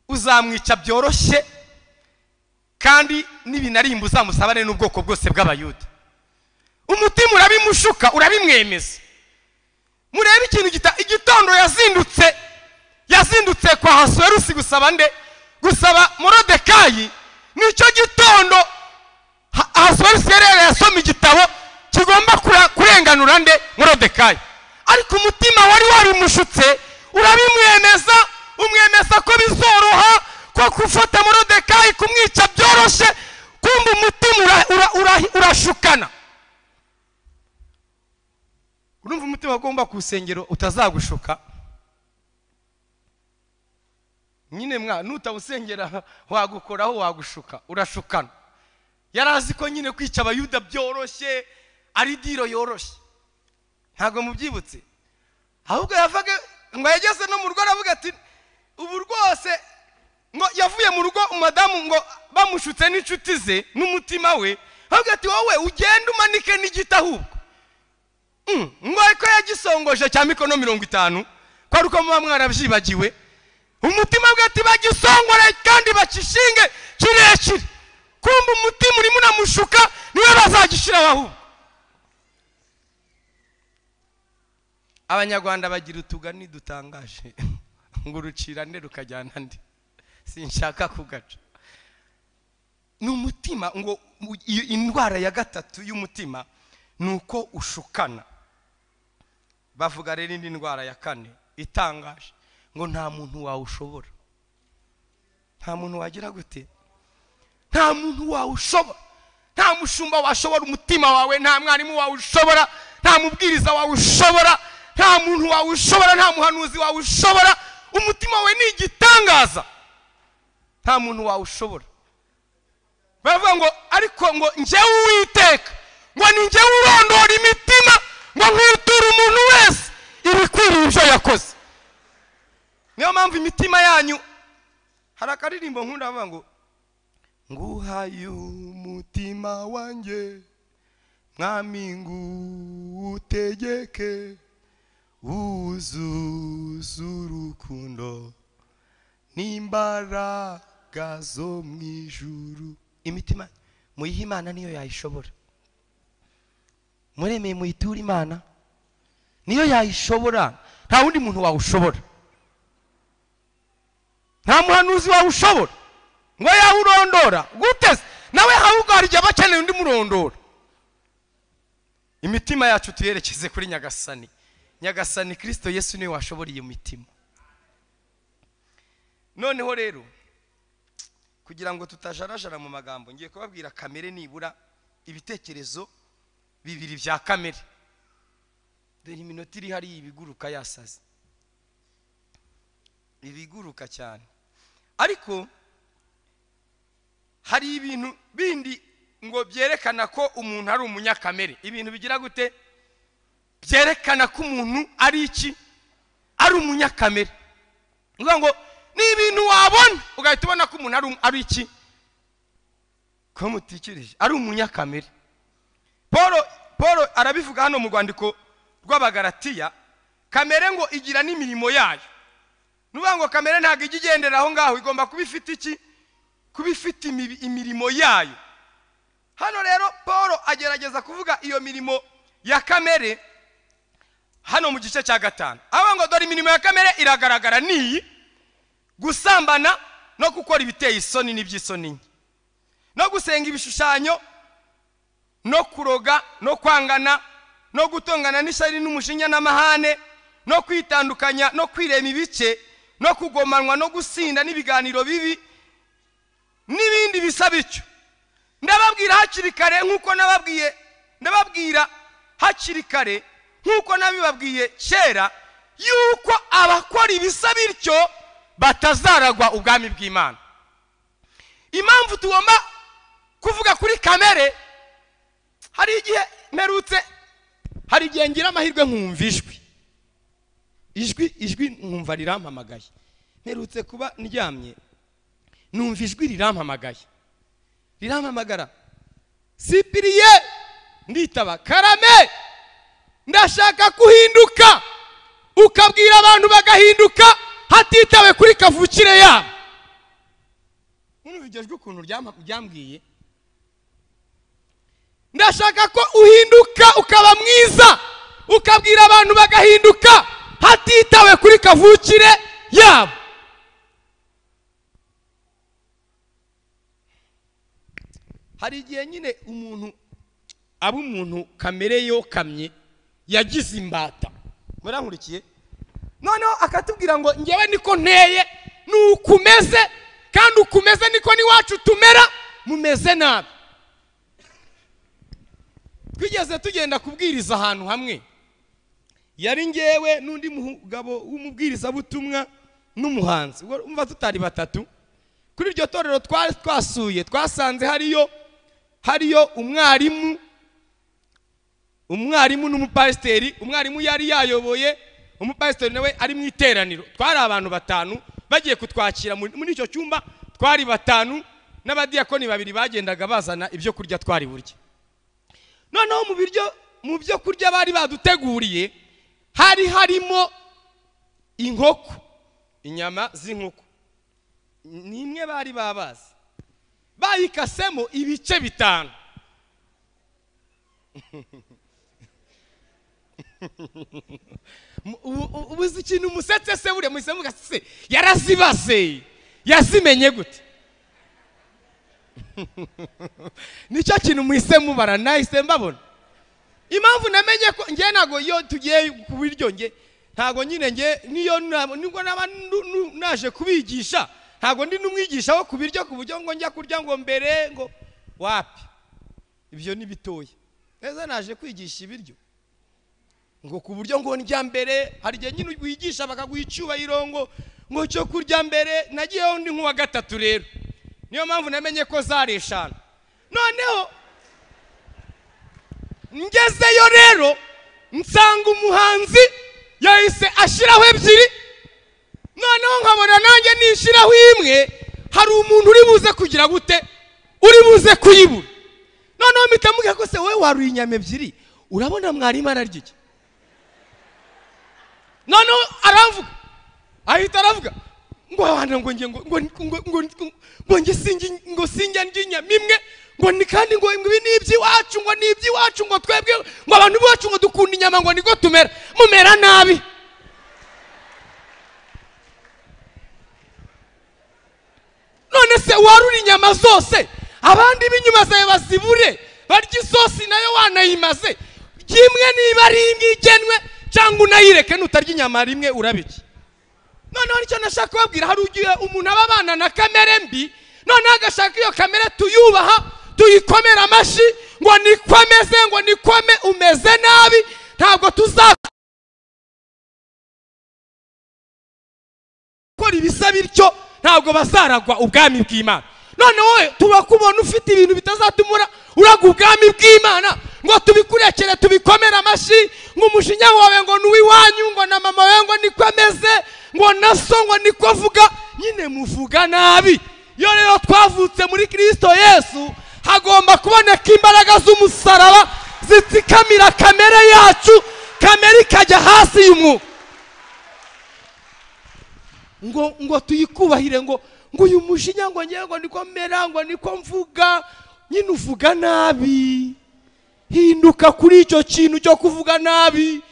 uzamwica byoroshye kandi n'ibinarimba uzamusabane n'ubwoko bwose bw'abayuda. Umutima urabimushuka, urabimwemeza. Murebe ikintu igitondo yazindutse kwa Ahasuwerusi gusaba Morodekayi. Nicyo gitondo Ahasuwerusi yasoma igitabo kigomba kurenganura Morodekayi, ariko umutima wari warimushutse urabimwemeza, umwemeza ko bizoroha ko gufata Morodekayi kumwica byoroshye, kumva umutima urashukana. Urumva umutima ugomba kusengero utazagushuka nyine nutawusengera wagukoraho wagushuka, urashukana. Yarazi ko nyine kwica abayuda byoroshye ari diro yoroshye, ntago mubyibutse. Ahubwo yavuga ngo yageze no mu rugo aravuga ati ubu rwose ngo yavuye mu rugo umadamu ngo bamushutse n'inshuti ze n'umutima we, avuga ati wowe ugenda umanike n'igiti ahubwo ngo ko yagisongoje cya mikono 50 ko ari uko muba mwarabyibagiwe. Umutima bwe ati bagisongore kandi bakishinge kirekire, kumva umutima urimo unamushuka niwe bazagishiraho ahubwo. Abanyarwanda bagira utugani dutangaje ngo urucirane rukajyana ndi, sinshaka kugaca. N'umutima ngo indwara ya gatatu y'umutima nuko ushukana. Bavuga rero indi ndwara ya kane itangaje ngo nta muntu wawushobora. Nta muntu wagira gute? Nta muntu wawushobora. Nta mushumba washobora umutima wawe, nta mwarimu wawushobora, nta mubwiriza wawushobora, nta muntu wawushobora, nta muhanuzi wawushobora. Umutima wawe ni igitangaza, nta muntu wawushobora. Bavuga ngo ariko ngo njyewe Uwiteka ngo ni njyewe urondora imitima ngo nkitura umuntu wese ibikwiriye ibyo yakoze. Niyo mpamvu imitima yanyu hari akaririmbo nkunda bavuga ngo nguhaye umutima wanjye mwami ngutegeke wuzuza urukundo n'imbaraga zo mu ijuru. Imitima muyihe Imana niyo yayishobora. Muremeye muyiture Imana niyo yayishobora, nta wundi muntu wawushobora. Nta muhanuzi wawushobora ngo yawurondora guteze nawe ahubwo hari igihe bakeneye undi murondora. Imitima yacu tuyerekeze kuri Nyagasani. Nyagasani Kristo Yesu niwe washobora iyo mitima. Noneho rero kugira ngo tutajarajara mu magambo, ngiye kubabwira kamere nibura ibitekerezo bibiri bya kamere. Dore iminota iri hari ibiguruka yasaze, ibiguruka cyane. Ariko hari ibintu bindi ngo byerekana ko umuntu ari umunyakamere. Ibintu bigira gute byerekana ko umuntu ari iki? Ari umunyakamere. Ngo ni ibintu wabona ugahita ubona ko umuntu ari iki? Ko mutikirije ari umunyakamere. Paul arabivuga hano mu rwandiko rw'Abagalatiya, kamere ngo igira n'imirimo yayo. Nuvuga ngo kamere ntago igendera aho ngaho, igomba kuba ifite iki? Kuba ifite imirimo yayo. Hano rero Paul agerageza kuvuga iyo mirimo ya kamere hano mu gice cya 5. Aba ngo dore imirimo ya kamere iragaragara ni gusambana no gukora ibiteye isoni n'ibyisoni, no gusenga ibishushanyo, no kuroga, no kwangana, no gutongana n'ishyari n'umushinya n'amahane, no kwitandukanya, no kwirema ibice, no kugomanwa, no gusinda n'ibiganiro bibi n'ibindi bisa bityo. Ndababwira hakiri kare nkuko ndababwira hakiri kare nkuko nabibabwiye kera yuko abakora ibisa bityo batazaragwa ubwami bw'Imana. Impamvu tugomba kuvuga kuri kamere, hari igihe ngira amahirwe nkumva ijwi ijwi nkumva rirampamagaye, mperutse kuba ndyamye numva ijwi rirampamagara, Sipiriye, nditaba, Karame, ndashaka kuhinduka, ukabwira abantu bagahinduka hatitawe kuri kavukire yabo. Iryo jwi ukuntu ryambwiye, ndashaka ko uhinduka ukaba mwiza, ukabwira abantu bagahinduka hatitawe kuri kavukire yabo. Hari igihe nyine umuntu kamere yo kamye yagize imbata, murankurikiye, noneho akatubwira ngo ngewe niko nteye, nukumeze kandi ukumeze niko niwacu tumera, mumeze nabi. Twigeze tugenda kubwiriza ahantu hamwe, yari ngewe n'undi mugabo w'umubwiriza butumwa n'umuhanzi, umva tutari batatu. Kuri iryo torero twasuye twasanze hariyo umwarimu n'umupasiteri. Umwarimu yari yayoboye, umupasiteri nawe ari mu iteraniro. Twari abantu 5 bagiye kutwakira muri icyo cyumba, twari 5 n'abadiyakoni 2 bagendaga bazana ibyo kurya twari burya. Noneho mu byo kurya bari baduteguriye harimo inkoko, inyama z'inkoko nimwe bari babazi, bayikasemo ibice 5. Ubuze ikintu umusetse se buriya muhise muvuga se yarazibaze, yazimenye gute? Nicyo kintu muhise mubara, nahise mbabona. Impamvu namenye ko nge nago iyo tugiye ku biryo nge ntago nyine nge niyo niko naje kubigisha, ntago ndi numwigisha wo kubiryo ku buryo ngo njya kurya ngo mbere ngo wapi, ibyo ni bitoya. Neza naje kwigisha ibiryo ngo ku buryo ngo njya mbere. Hari igihe nyine wigisha bakaguha icyubahiro ngo cyo kurya mbere. Nagiyeho ndi nk'uwa 3 rero, niyo mpamvu namenye ko zari 5. Noneho ngezeyo rero nsanga umuhanzi yahise ashiraho 2, noneho nkabona nanjye nishiraho 1. Hari umuntu uri buze kugira gute, uri buze kuyibura. Noneho mpitamuga ko se wowe waruye inyama 2, urabona mwarimu ararya iki? Noneho ahita aravuga ngo abana ngo sinjya nginya mimwe ngo ni kandi ngo ibi ni iby'iwacu ngo twebwe ngo abantu bacu ngo dukunda inyama ngo niko mumera nabi. None se warura inyama zose abandi b'inyuma zawe bazibure, barya isosi nayo wanayimaze, kimwe niba ari ingigenwe cyangwa unayireke nutarya inyama rimwe urabiki. Noneho nicyo nashaka kubabwira, hari ugiye umuntu ababana na kamere mbi, noneho agashaka iyo kamere tuyubaha, tuyikomera amashi ngo nikomeze ngo nikome umeze nabi, ntabwo tuzakora ibisa bityo, ntabwo bazaragwa ubwami bw'Imana. None wowe tubakubona ufite ibintu bitazatumura uraga ubwami bw'Imana, ngo tubikurekere tubikomera amashi, ngo umushinya wawe ngo nuwiwanyu, ngo na mama wawe ngo niko ameze, ngo naso ngo niko avuga, nyine muvuga nabi. Iyo rero twavutse muri Kristo Yesu, hagomba kuboneka imbaraga z'umusaraba zitsikamira kamere yacu, kamere ikajya hasi y'umwuka, ngo tuyikubahire, ngo uyu mushinya ngo ngiye ngo niko mera, ngo niko mvuga. Nyine uvuga nabi, hinduka kuri icyo kintu cyo kuvuga nabi.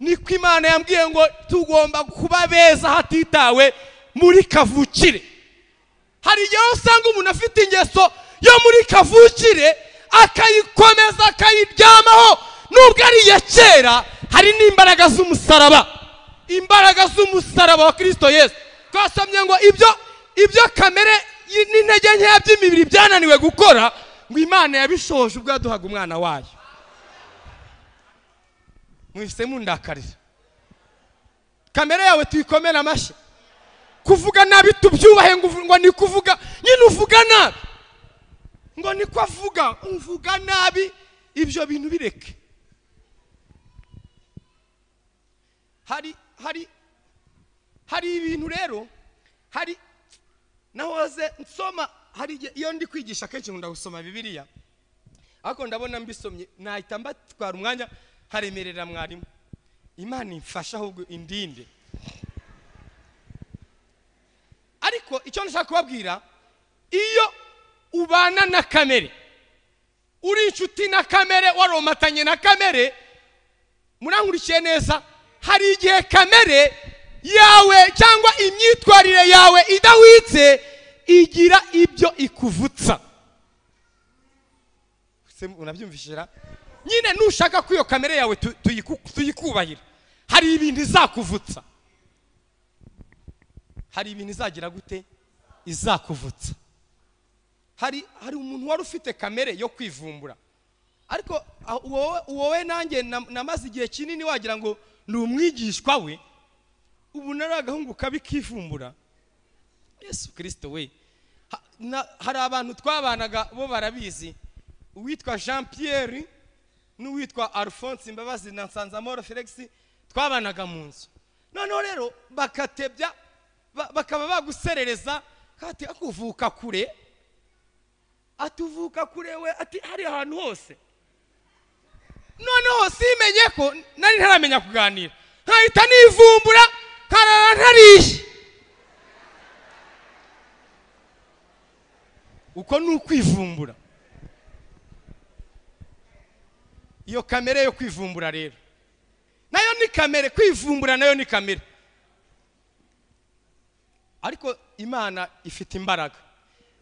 Niko Imana yambwiye ngo tugomba kuba beza hatitawe muri kavukire. Hari igihe usanga umuntu afite ingeso yo muri kavukire akayikomeza akayiryamaho, nubwo ari iya kera. Hari n'imbaraga z'umusaraba, imbaraga z'umusaraba wa Kristo Yesu. Twasomye ngo ibyo kamere n'intege nkeya by'imibiri byananiwe gukora, ngo Imana yabishoje ubwo yaduhaga umwana wayo. Mwise mundakarira, kamere yawe tuyikomera amashi, kuvuga nabi tubyubahe, ngo ni kuvuga, nyine uvuga nabi ngo niko avuga, uvuga nabi, ibyo bintu bireke. hari ibintu rero, hari nahoze nsoma, hari iyo ndi kwigisha kenshi nkunda gusoma Bibiliya, ariko ndabona mbisomye nahita mbatwara umwanya haremerera mwarimu. Imana imfasha ahubwo indinde. Ariko icyo nshaka kubabwira, iyo ubana na kamere, uri inshuti na kamere, waromatanye na kamere, murankurikiye neza, hari igihe kamere yawe cyangwa imyitwarire yawe idahwitse igira ibyo ikuvutsa. Unabyumvishira? Nyine nushaka ko iyo kamere yawe tuyikubahira, hari ibintu izakuvutsa. Hari ibintu izagira gute? Izakuvutsa. Hari umuntu wari ufite kamere yo kwivumbura, ariko wowe nanjye namaze igihe kinini wagira ngo ni umwigishwa we, ubu nari agahungu kabi kivumbura. Yesu Kristo we, hari abantu twabanaga bo barabizi, uwitwa Jean Pierre n'uwitwa Alphonse Mbabazi na Nsanzamahoro Felix, twabanaga mu nzu. Noneho rero bakatebya, bakaba baguserereza, kati akuvuka kure, atuvuka kure we, ati hari ahantu hose. Noneho simenye ko nari ntaramenya kuganira, nkahita nivumbura karara ntariye. Uko ni ukwivumbura. Iyo kamere yo kwivumbura rero nayo ni kamere, kwivumbura nayo ni kamere. Ariko Imana ifite imbaraga.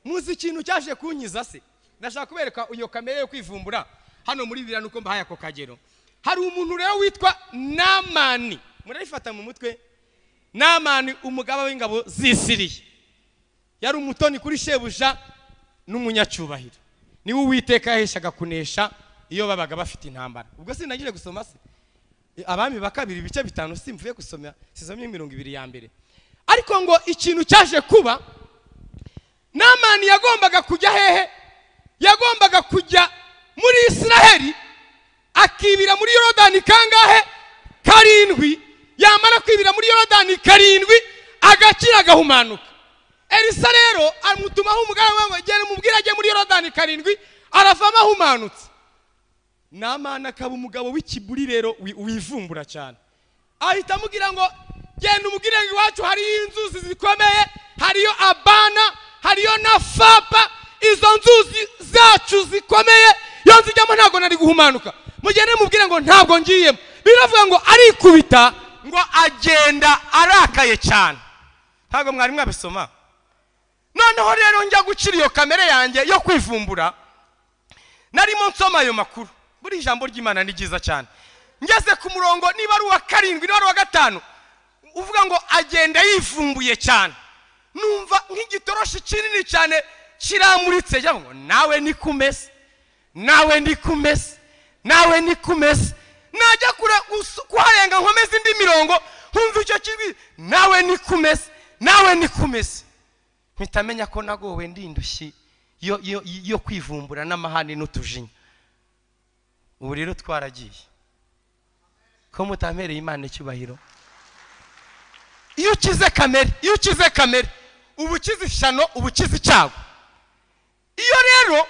Muzi ikintu cyaje kunyiza se? Ndashaka kubereka iyo kamere yo kwivumbura hano muri Bibiliya nuko mbahaye ako kagero. Hari umuntu rero witwa Namani, murayifata mu mutwe? Namani umugaba w'ingabo z'Isiriya, yari umutoni kuri shebuja n'umunyacyubahiro. Niwe Uwiteka yaheshaga kunesha iyo babaga bafite intambara. Ubwo sinagire gusoma se Abami ba kabiri ibice 5, simvuye gusoma, sizomye 200 ya mbere. Ariko ngo ikintu cyaje kuba, Namani yagombaga kujya hehe? Yagombaga kujya muri Israheli, akibira muri Yorodani kangahe? 7. Yamara kwibira muri Yorodani 7, agakira gahumanuka. Elisa rero amutumaho umugabo we, genda mubwira ajye muri Yorodani 7, aravama ahumanutse. Namani akaba umugabo w'ikiburi rero wivumbura cyane. Ahita amubwira ngo genda umubwire ngo iwacu hari inzuzi zikomeye, hariyo Abana, hariyo na Fapa, izo nzuzi zacu zikomeye, yo nzijyamo ntago nari guhumanuka. Mugende mubwire ngo ntabwo ngiyemo. Biravuga ngo arikubita, ngo agenda arakaye cyane. Ntago mwari mwabisoma? Noneho rero njya gucira iyo kamere yanjye yo kwivumbura, narimo nsoma ayo makuru. Buri ijambo ry'Imana ni ryiza cyane. Ngeze ku murongo niba ari wa 7 niba ari wa 5, uvuga ngo agenda yivumbuye cyane. Numva nk'igitoroshi kinini cyane kiramuritse, cyangwa ngo nawe ni kumese, nawe ni kumese, nawe ni kumese. Najya kuharenga nkomeze indi mirongo, humva icyo kizwi, nawe ni kumese, nawe ni kumese. Mpitamenya ko nagowe ndindushyi yo kwivumbura n'amahane n'utujinya. Ubu rero twaragiye ko mutampereye Imana icyubahiro. Iyo ukize kamere, ubu ukize ishano, ubu ukize icyago. Iyo rero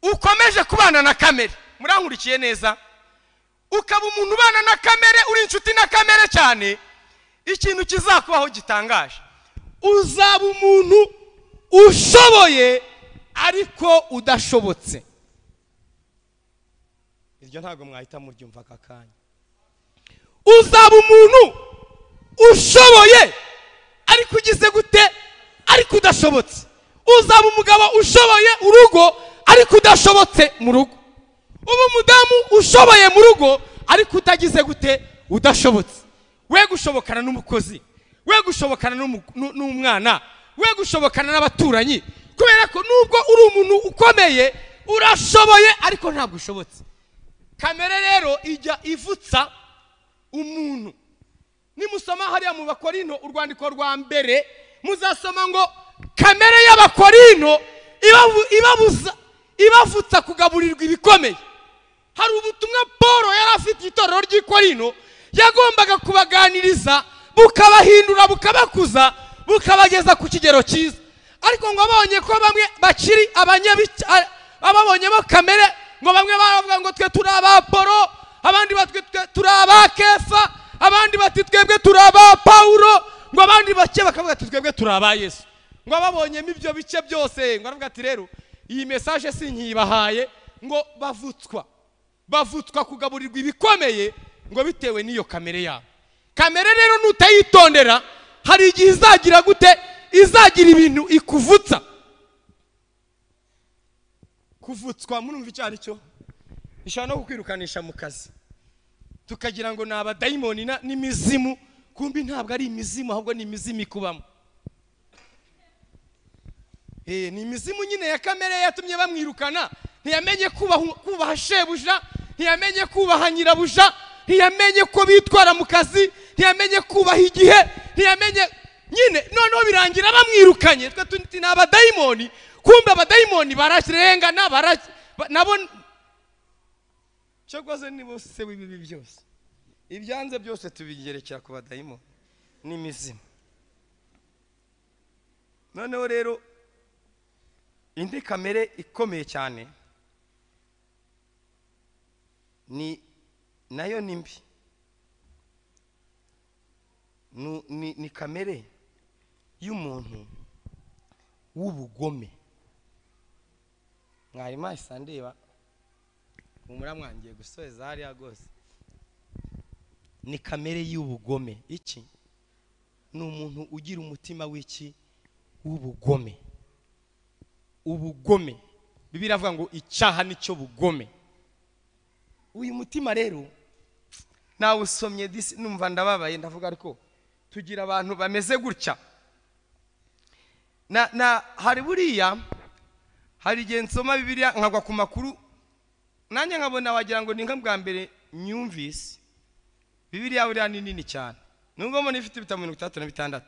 ukomeje kubana na kamere, murankurikiye neza, ukaba umuntu ubana na kamere, uri inshuti na kamere cyane, ikintu kizakubaho gitangaje. Uzaba umuntu ushoboye ariko udashobotse. Iryo ntago mwahita muryumva kakanya. Uzaba umuntu ushoboye ariko ugize gute? Ariko udashobotse. Uzaba umugabo ushoboye urugo ariko udashobotse mu rugo. Ubu mudamu ushoboye mu rugo ariko utagize gute? Udashobotse. We gushobokana n'umukozi, we gushobokana n'umwana, we gushobokana n'abaturanyi, kubera ko nubwo uri umuntu ukomeye urashoboye ariko ntabwo ushobotse. Kamere rero ijya ivutsa umuntu. Nimusoma hariya mu Bakorinto urwandiko rwa mbere, muzasoma ngo kamere y'Abakorinto ibavutsa kugaburirwa ibikomeye. Hari ubutumwa Paulo yari afite itorero ry'Ikorinto, yagombaga kubaganiriza bukabahindura bukabakuza bukabageza ku kigero cyiza. Ariko ngo abonye ko bamwe bakiri ababonyemo kamere, ngo bamwe baravuga ngo twe turi abapolo, abandi bati twe turi abakefa, abandi bati twebwe turi abapawulo, ngo abandi bake bakavuga ati twebwe turi aba Yesu. Ngo ababonyemo ibyo bice byose ngo aravuga ati rero iyi message sinkibahaye, ngo bavutswa kugaburirwa ibikomeye ngo bitewe n'iyo kamere yabo. Kamere rero nutayitondera hari igihe izagira gute, izagira ibintu ikuvutsa. Kuvutswa murumva icyo ari cyo, ishobora no kukwirukanisha mu kazi tukagira ngo ni abadayimoni n'imizimu, kumbi ntabwo ari imizimu ahubwo ni imizimu ikubamo. Ni imizimu nyine ya kamere yatumye bamwirukana. Ntiyamenye kubaha shebuja, ntiyamenye kubaha nyirabuja, ntiyamenye ko bitwara mu kazi, ntiyamenye kubaha igihe, ntiyamenye nyine noneho birangira bamwirukanye. Twe tuti n'abadayimoni, kumbe abadayimoni bararengana nabo cyogoze nibo se w'ibibi byose. Ibyanze byose tubigerekera ku badayimoni n'imizimu. Noneho rero indi kamere ikomeye cyane nayo ni mbi, ni kamere y'umuntu w'ubugome. Mwarima isandeba umura mwangiye gusoza hariya rwose. Ni kamere y'ubugome. Iki ni umuntu ugira umutima w'iki w'ubugome. Ubugome Bibiliya avuga ngo icyaha nicyo bugome. Uyu mutima rero nawe usomye numva ndababaye, ndavuga ariko tugira abantu bameze gutya. Hari buriya hari igihe nsoma Bibiliya nkagwa ku makuru nanjye nkabona wagira ngo ni nka bwa mbere nyumvise. Bibiliya buriya ni nini cyane, nubwo mbona ifite ibitabo 36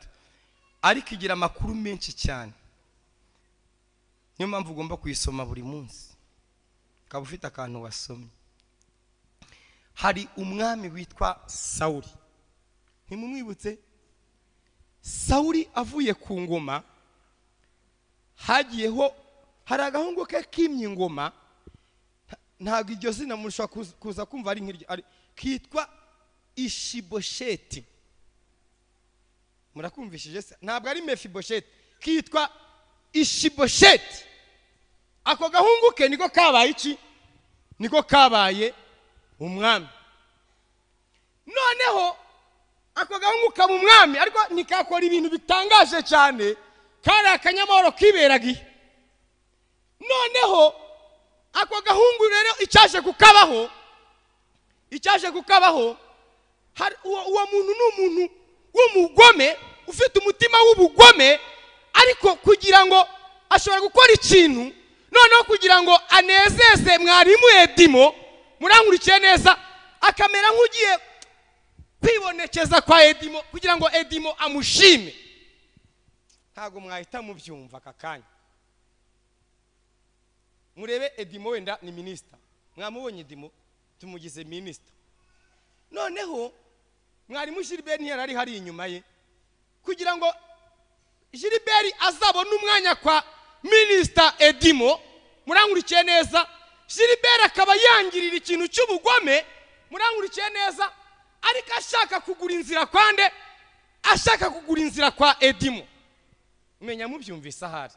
ariko igira amakuru menshi cyane. Niyo mpamvu ugomba kuyisoma buri munsi ukaba ufite akantu wasomye. Hari umwami witwa Sawuli, ntimumwibutse? Sawuli avuye ku ngoma hagiyeho hari agahungu ke kimye ingoma, ntabwo iryo zina mushobora kuza kumva ari nk'iryo, kitwa Ishibosheti. Murakumvishije se? Ntabwo ari Mefibosheti, kitwa Ishibosheti. Ako gahungu ke niko kabaye iki? Niko kabaye umwami. Noneho ako gahungu kaba umwami, ariko nikakora ibintu bitangaje cyane, kari akanyamahoro kiberagiye. Noneho ako gahungu rero icyaje kukabaho uwo muntu ni umuntu w'umugome ufite umutima w'ubugome, ariko kugira ngo ashobora gukora ikintu, noneho kugira ngo anezeze mwarimu Edimo, murankurikiye neza, akamera nk'ugiye kwibonekeza kwa Edimo kugira ngo Edimo amushime. Ntago mwahita mubyumva aka kanya. Murebe Edimo wenda ni minister, mwamubonye Edimo tumugize minister. Noneho mwarimu Gilbert ntiyari hari inyuma ye, kugira ngo Gilbert azabone umwanya kwa minister Edimo, murankurikiye neza, Gilbert akaba yangirira ikintu cy'ubugome, murankurikiye neza, ariko ashaka kugura inzira kwande, ashaka kugura inzira kwa Edimo. Menya mubyumvise ahari.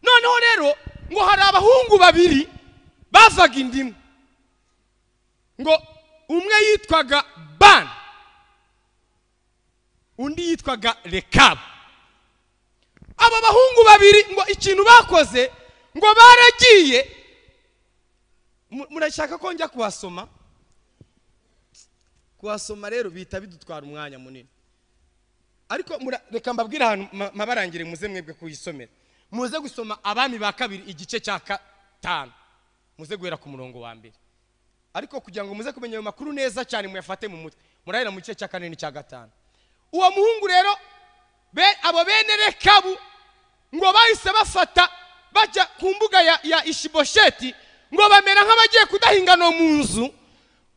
Noneho rero ngo hari abahungu babiri bavaga indimu, ngo umwe yitwaga Ban, undi yitwaga Rekabu. Aba bahungu babiri ngo ikintu bakoze, ngo baragiye, murashaka ko njya kuhasoma rero bita bidutwara umwanya munini, ariko reka mbabwira ahantu mabarangire muze mwebwe kuyisomera. Muze gusoma Abami ba kabiri igice cya 5, muze guhera ku murongo wa mbere, ariko kugira ngo muze kumenya ayo makuru neza cyane muyafate mu mutwe, murahera mu gice cya 4 n'icya 5. Uwo muhungu rero abo bene Rekabu ngo bahise bafata bajya ku mbuga ya Ishibosheti, ngo bamera nk'abagiye kudahinga no mu nzu,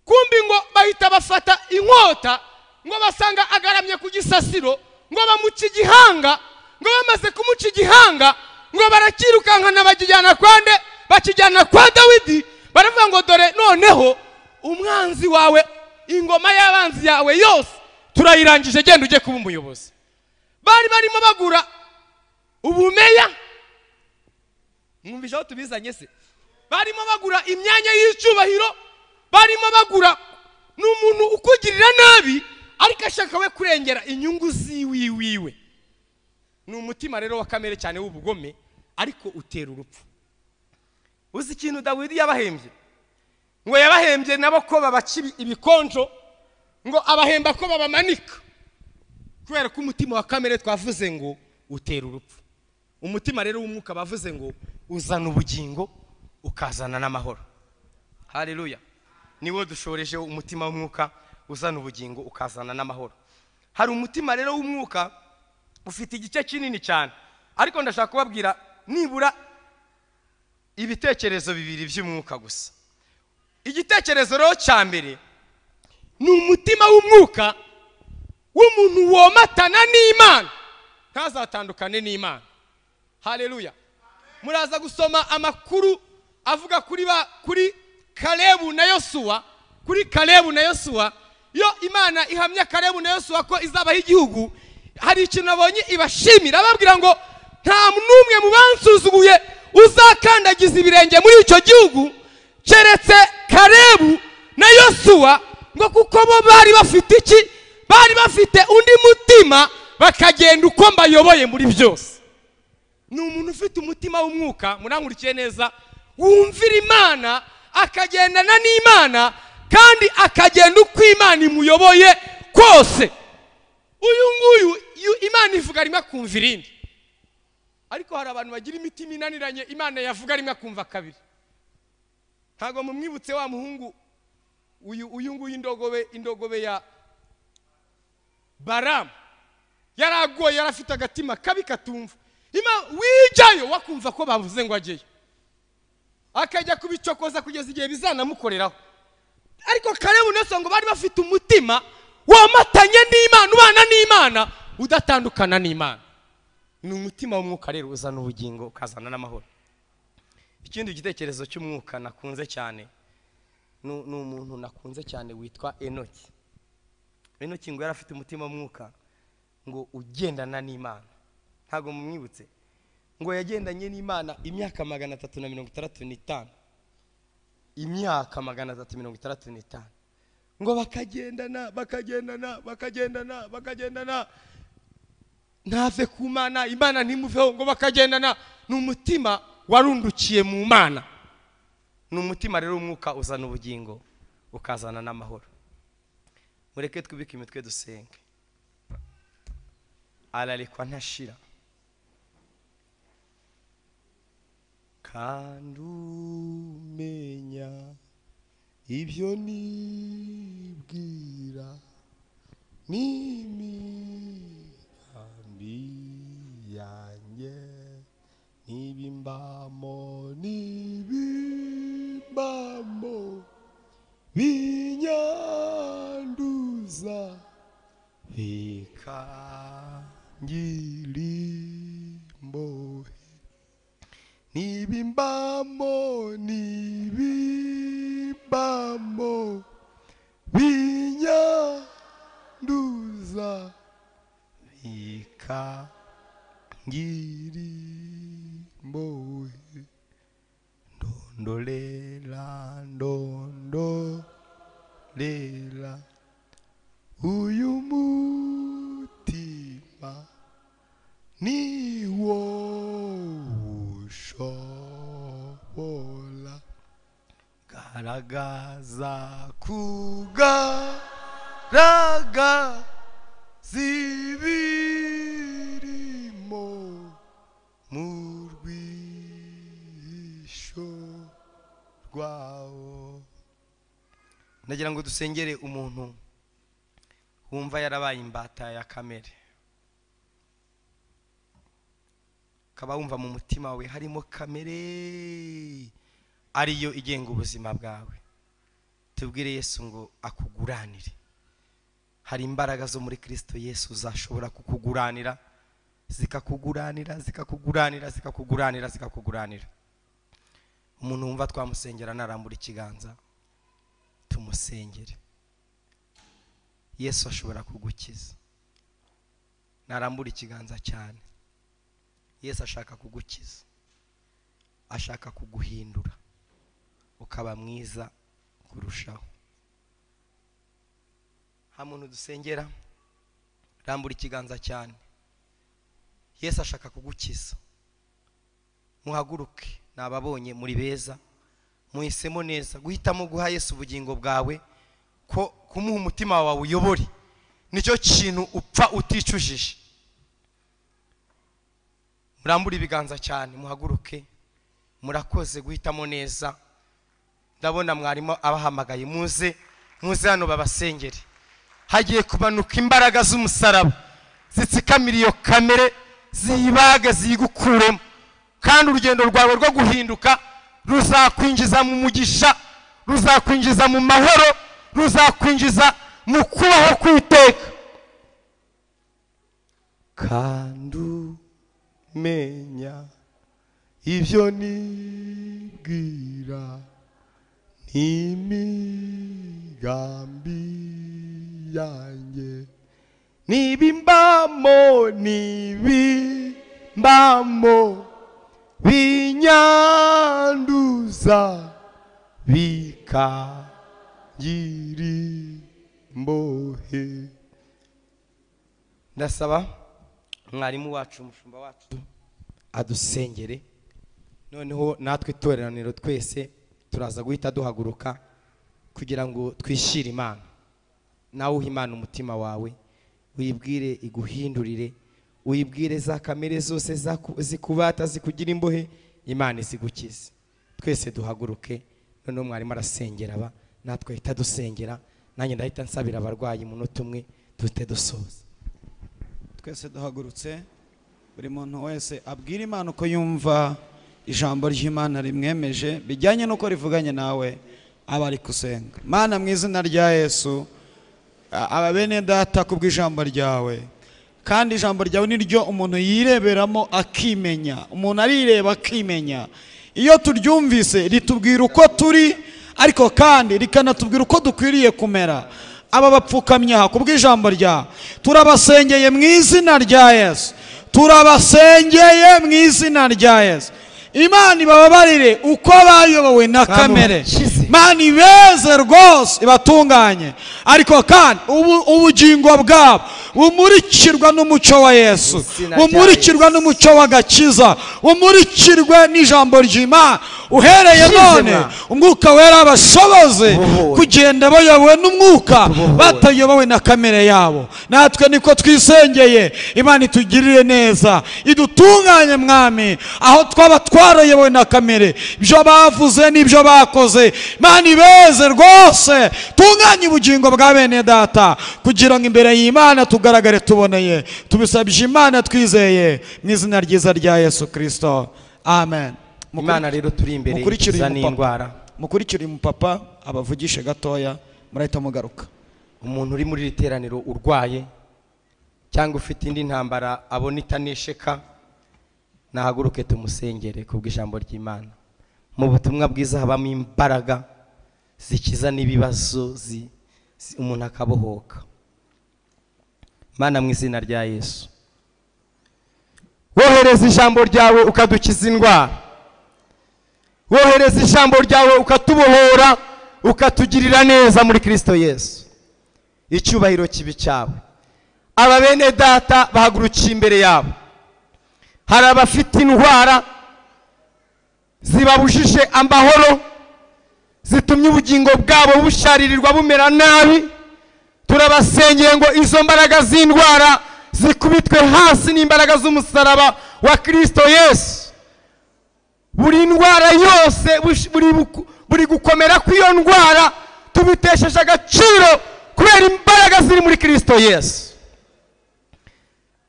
kumbi ngo bahita bafata inkota ngo basanga agaramye ku gisasiro, ngo bamuca igihanga, ngo bamaze kumuca igihanga ngo barakirukankana bakijyana kwande, bakijyana kwa Dawidi. Baravuga ngo dore noneho umwanzi wawe, ingoma y'abanzi yawe yose turayirangije, genda ujye kuba umuyobozi. Bari barimo bagura ubumeya, mwumvisha aho tubizanye se, barimo bagura imyanya y'icyubahiro, barimo bagura n'umuntu ukugirira nabi ariko ashaka we kurengera inyungu ziwiwe. Ni umutima rero wa kamere cyane w'ubugome, ariko utera urupfu. Uzi ikintu Dawidi yabahembye? Ngo yabahembye nabo ko babaca ibikonjo, ngo abahemba ko babamanika, kubera ko umutima wa kamere twavuze ngo utera urupfu. Umutima rero w'umwuka bavuze ngo uzana ubugingo ukazana n'amahoro. Haleluya. Niwo dushoreje umutima w'umwuka uzana ubugingo ukazana n'amahoro. Hari umutima rero w'umwuka ufite igice kinini cyane, ariko ndashaka kubabwira nibura ibitekerezo bibiri by'umwuka gusa. Igitekerezo rero cya mbere ni umutima w'umwuka w'umuntu womatana n'Imana, ntazatandukane n'Imana. Haleluya. Muraza gusoma amakuru avuga kuri Kalebu na Yosuwa, kuri Kalebu na Yosuwa. Yo Imana ihamya Kalebu na Yosuwa ko izabaho igihugu, hari ikintu nabonye ibashimira, ababwira ngo nta n'umwe mu bansuzuguye uzakandagiza ibirenge muri icyo gihugu keretse Kalebu na Yosuwa, ngo kuko bo bari bafite iki? Bari bafite undi mutima, bakagenda uko mbayoboye muri byose. Ni umuntu ufite umutima w'umwuka, murankurikiye neza, wumvira Imana, akagendana n'Imana, kandi akagenda uko Imana imuyoboye kose. Uyu nguyu Imana ivuga rimwe akumva irindi, ariko hari abantu bagira imitima inaniranye, Imana yavuga rimwe akumva kabiri. Ntago mumwibutse wa muhungu uyu nguyu indogobe ya Baramu, yaragoye, yarafite agatima kabi katumva. Wijayo wakumva ko bavuze ngo ajeyo, akajya kubicokoza kugeza igihe bizanamukoreraho. Ariko Kalebu na Songo bari bafite umutima wamatanye n'Imana, ubana n'Imana, udatandukana n'Imana. Ni umutima w'umwuka rero uzana ubugingo ukazana n'amahoro. Ikindi gitekerezo cy'umwuka nakunze cyane ni umuntu nakunze cyane witwa Enoki. Enoki ngo yarafite umutima w'umwuka ngo ugendana n'Imana. Ntago mumwibutse ngo yagendanye n'Imana imyaka 365, imyaka 365, ngo bakagendana ntave ku Mana, Imana ntimuveho, ngo bakagendana. Ni umutima warundukiye mu Mana. Ni umutima rero umwuka uzana ubugingo ukazana n'amahoro. Mureke twubike imitwe dusenge. Ararekwa ntashira, kandi umenya ibyo nibwira n'imigambi yanjye, n'ibimbamo binyanduza bikangira imbohe, n'ibimbamo binyanduza bikangira imbohe. Ndondolela uyu mutima niwo ushobola, garagaza zibirimo mu rwisho rwawo. Ndagira ngo dusengere umuntu wumva yarabaye imbata ya kamere, kaba wumva mu mutima wawe harimo kamere ariyo igenga ubuzima bwawe. Tubwire Yesu ngo akuguranire, hari imbaraga zo muri Kristo Yesu zashobora kukuguranira, zikakuguranira. Umuntu wumva twamusengera narambura ikiganza tumusengere. Yesu ashobora kugukiza. Narambura ikiganza cyane. Yesu ashaka kugukiza, ashaka kuguhindura ukaba mwiza kurushaho. Hamuntu dusengera, rambura ikiganza cyane. Yesu ashaka kugukiza. Muhaguruke, nababonye muri beza, muhisemo neza guhitamo guha Yesu ubugingo bwawe, ko kumuha umutima wawe uyobore, nicyo kintu upfa uticujije. Murambura ibiganza cyane, muhaguruke. Murakoze guhitamo neza. Ndabona mwarimo abahamagaye, muze hano babasengere. Hagiye kumanuka imbaraga z'umusaraba zitsikamira iyo kamere, ziyibaga zigukuremo, kandi urugendo rwawe rwo guhinduka ruzakwinjiza mu mugisha, ruzakwinjiza mu mahoro, ruzakwinjiza mu kubaho kwiteka. Kandi menya ibyo nibwira n'imigambi yanjye, nibimbamo binyanduza bikagira imbohe. Ndasaba mwarimu wacu, umushumba wacu adusengere, noneho natwe itoreraniro twese turaza guhita duhaguruka kugira ngo twishire Imana. Nawe uha Imana umutima wawe, uyibwire iguhindurire, uyibwire za kamere zose zikubata zikugira imbohe, Imana izigukize. Twese duhaguruke, noneho mwarimu arasengera aba, natwe hita dusengera, nanjye ndahita nsabira abarwayi umunota umwe duhite dusoza. Twese duhagurutse, buri muntu wese abwira Imana uko yumva ijambo ry'Imana rimwemeje bijyanye nuko rivuganye nawe, abari kusenga. Mana, mu izina rya Yesu, aba bene data kubw'ijambo ryawe, kandi ijambo ryawe niryo umuntu yireberamo akimenya. Umuntu arireba akimenya. Iyo turyumvise ritubwira uko turi, ariko kandi rikanatubwira uko dukwiriye kumera. Aba bapfukamya kubw'ijambo ryawe turabasengeye mu izina rya Yesu, turabasengeye mu izina rya Yesu. Imana ibababarire uko bayobowe na kamere. Imana ibeze rwose ibatunganye, ariko kandi ubugingo bwabo bumurikirwa n'umucyo wa Yesu, bumurikirwa n'umucyo w'agakiza, bumurikirwe n'ijambo ry'Imana. Uhereye none umwuka wera abashoboze kugenda bayobowe n'umwuka, batayobowe na kamere yabo. Natwe niko twisengeye. Imana itugirire neza, idutunganye mwami, aho twaba twarayobowe na kamere, ibyo bavuze n'ibyo bakoze. Imana ibeze rwose, tunganye ubugingo bwa bene data, kugira ngo imbere y'Imana tugaragare tuboneye. Tubisabye Imana twizeye mu izina ryiza rya Yesu Kristo, amen. Imana rero turi imbere y'izana indwara. Mukurikire umupapa abavugishe gatoya, murahita mugaruka. Umuntu uri muri iteraniro urwaye cyangwa ufite indi ntambara abona itanesheka, nahaguruke tumusengere kubw'ijambo ry'Imana. Mu butumwa bwiza habamo imbaraga zikiza n'ibibazo, umuntu akabohoka. Mana, mu izina rya Yesu, wohereza ijambo ryawe ukadukiza indwara, wohereza ijambo ryawe ukatubohora, ukatugirira neza muri Kristo Yesu. Icyubahiro kibi cyawe. Aba bene data bahagurukiye imbere yabo, hari abafite indwara zibabujije amahoro, zitumye ubugingo bwabo busharirirwa bumera nabi. Turabasengeye ngo izo mbaraga z'indwara zikubitwe hasi n'imbaraga z'umusaraba wa Kristo Yesu. Buri ndwara yose, buri gukomera kw'iyo ndwara tubitesheje agaciro kubera imbaraga ziri muri Kristo Yesu.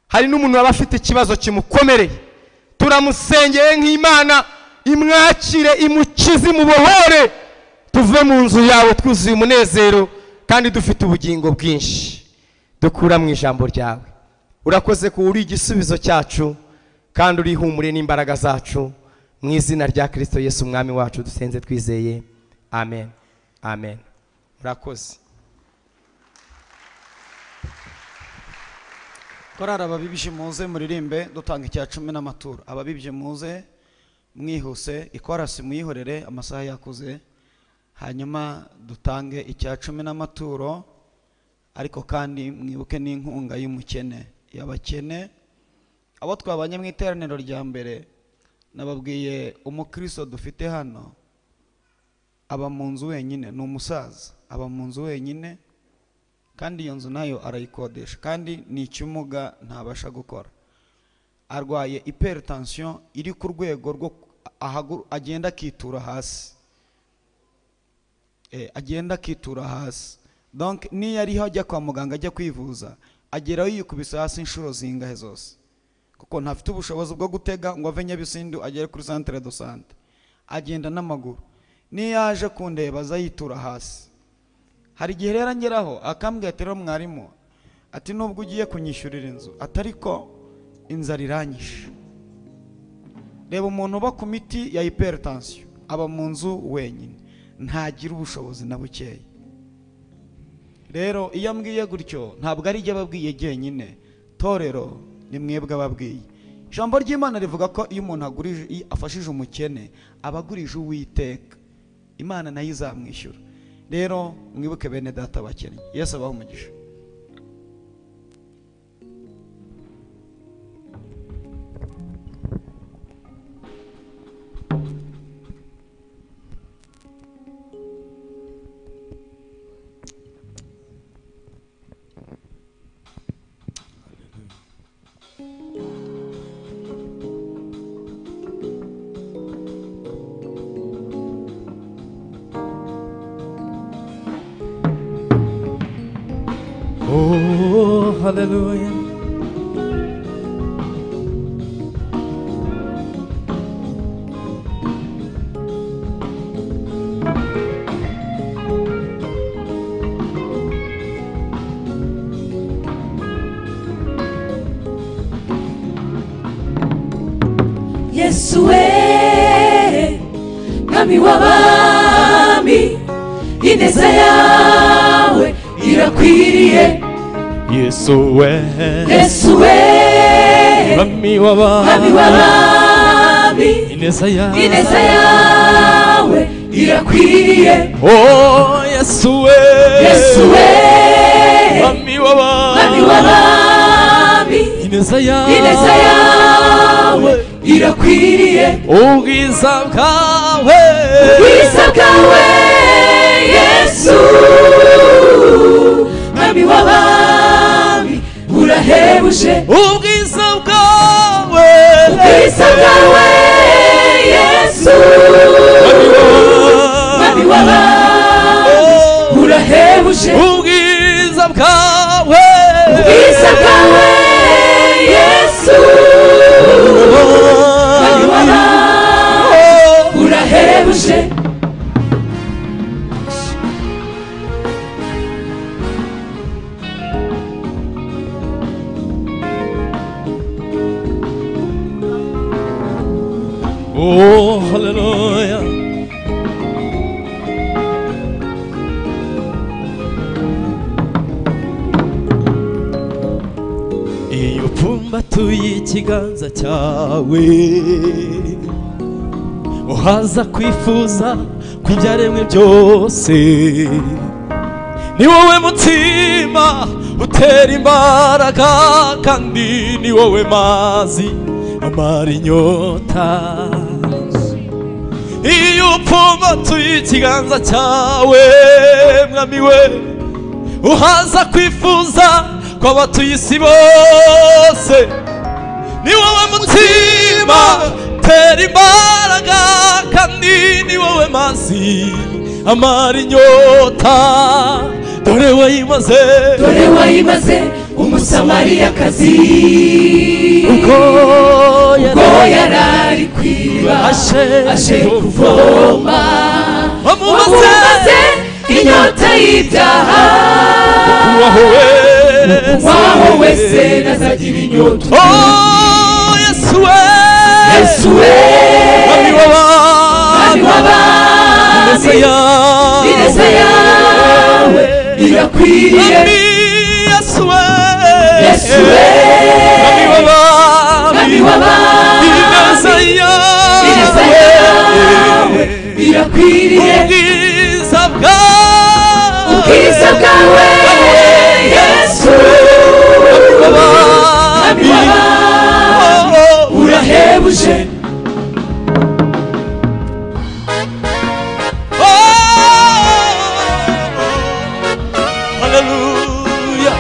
Hari n'umuntu waba afite ikibazo kimukomereye, turamusengeye nk'Imana imwakire, imukize, imubohore, tuve mu nzu yawe twuzuye umunezero kandi dufite ubugingo bwinshi. dukura mu ijambo ryawe. Urakoze ko uri igisubizo cyacu kandi uri ihumure n'imbaraga zacu, mu izina rya Kristo Yesu umwami wacu dusenze twizeye, amen, amen. Murakoze. Korari ababibye muze muririmbe dutanga icya 10 n'amaturo. Ababibye muze mwihuse, ikorasi mwihorere amasaha yakuze, hanyuma dutange icya 10 n'amaturo. Ariko kandi mwibuke n'inkunga y'umukene, y'abakene abo twabanye mu iteraniro rya mbere. Nababwiye umukristo dufite hano aba mu nzu wenyine, ni umusaza aba mu nzu wenyine, kandi iyo nzu nayo arayikodesha, kandi ni ikimuga ntabasha gukora. Arwaye hypertension iri ku rwego rwo agenda akitura hasi, agenda akitura hasi. Donc niyo ariho ajya kwa muganga ajya kwivuza, ageraho yikubise hasi inshuro zingahe zose, kuko ntafite ubushobozi bwo gutega ngo ave Nyabisindu agere kuri centre de santé. Agenda n'amaguru. Niyo yaje kundeba azayitura hasi. Hari igihe rero ngeraho akambwira ati rero mwarimu, ati nubwo ugiye kunyishyurira inzu, atariko inzara iranyishe. Reba umuntu uba ku miti ya hypertension aba mu nzu wenyine, ntagira ubushobozi na bukeya. Rero iyo ambwiye gutyo ntabwo ari jye babwiye jyenyine, torero ni mwebwe ababwiye. Ijambo ry'Imana rivuga ko iyo umuntu afashije umukene abagurije Uwiteka, Imana nayo izamwishyura. Rero mwibuke bene data bakene. Yesu abaho umugisha. Oh, hallelujah. Yesu we, mwami w'abami, ineza yawe irakwiriye. Yesu we, Yesu we, mwami w'abami, ineza yawe irakwiriye. Oh Yesu we, Yesu we, mwami w'abami, ineza yawe irakwiriye. ubwiza bwawe, Yesu, mwami w'abami urahebuje. ubwiza bwawe, Yesu, mwami w'abami urahebuje. ubwiza bwawe, Yesu, mwami w'abami urahebuje. oh hallelujah. iyo upfumbatuye ikiganza cyawe uhaza kwifuza kw'ibyaremwe byose, ni wowe mutima utera imbaraga, kandi ni wowe mazi amara inyota. iyo upfumbatuye ikiganza cyawe mwami we uhaza kwifuza kw'abatuye isi bose, ni wowe mutima utera imbaraga, kandi ni wowe mazi amara inyota. dore wayimaze umusamariyakazi ubwo yarari kwiba aje kuvoma, wamumaze inyota y'ibyaha, waho wese nazagira inyota. Oh Yesu we, Yesu we, Mwami w'abami, ineza yawe irakwiriye. Yesu we, Yesu we, Mwami w'abami, ineza yawe irakwiriye. ubwiza bwawe Yesu, Mwami w'abami, urahebuje. Hallelujah.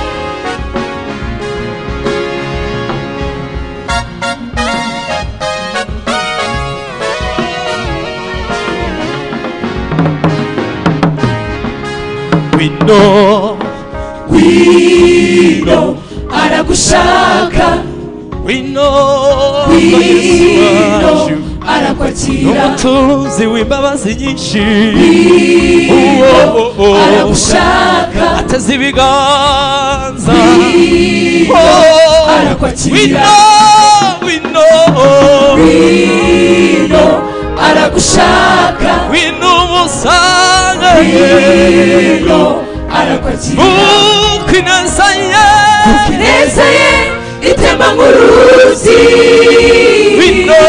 Wino aragushaka, Wino arakwakira. umutunzi w'imbabazi nyinshi, Aragushaka, ateze ibiganza, arakwakira. Wino aragushaka, Wino umusange, arakwakira. kuko ineza ye, Ineza ye itemba nk'uruzi. Wino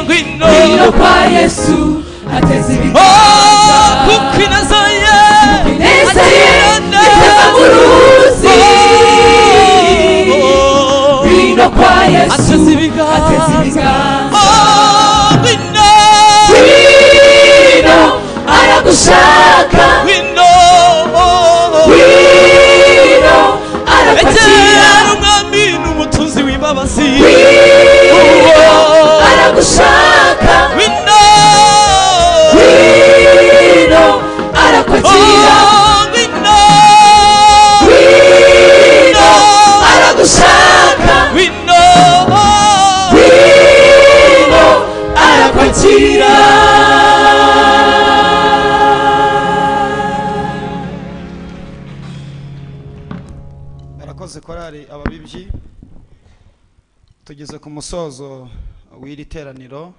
Wino kwa Yesu ateze ibiganza. kuko ineza ye, Ineza ye itemba nk'uruzi. Wino kwa Yesu ateze ibiganza, Wino aragushaka, Wino arakwakira. umwami n'umutunzi w'imbabazi, Wino aragushaka, Wino arakwakira. Wino aragushaka, Wino arakwakira. Barakoze korali ababibyi. Tugeze ku musozo w'iri teraniro.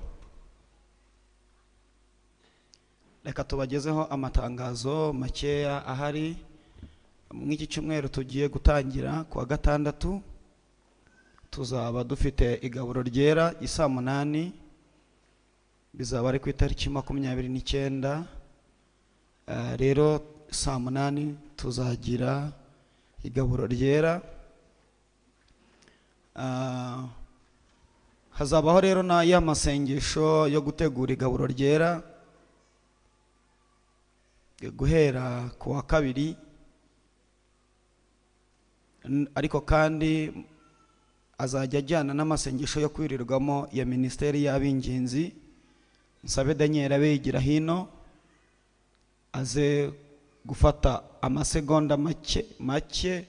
Reka tubagezeho amatangazo makeya ahari. Mw'iki cyumweru tugiye gutangira ku wa gatandatu, tuzaba dufite igaburo ryera isaa 8, bizaba ari ku itariki 29. Rero saa 8 tuzagira igaburo ryera. Hazabaho rero na ya masengesho yo gutegura igaburo ryera guhera ku wa kabiri, ariko kandi azajya ajyana n'amasengesho yo kwirirwamo ya minisiteri y'abinginzi. Nsabe Daniel abe yigira hino aze gufata amasegonda make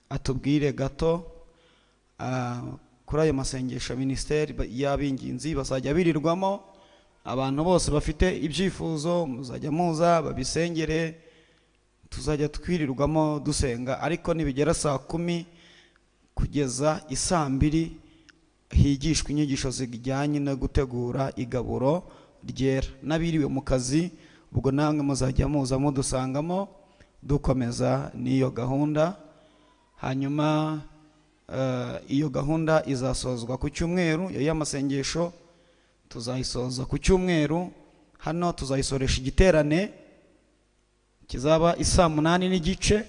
atubwire gato kuri ayo masengesho minisiteri y'abinginzi bazajya birirwamo. Abantu bose bafite ibyifuzo muzajya muza babisengere, tuzajya twirirwamo dusenga. Ariko nibigera saa 10 kugeza isaa 2 higishwa inyigisho zijyanye no gutegura igaburo ryera. N'abiriwe mu kazi ubwo namwe muzajya muza mudusangamo dukomeza n'iyo gahunda. Hanyuma iyo gahunda izasozwa ku cyumweru. Iyo y'amasengesho tuzayisoza ku cyumweru. Hano tuzayisoresha igiterane kizaba isaa 8:30,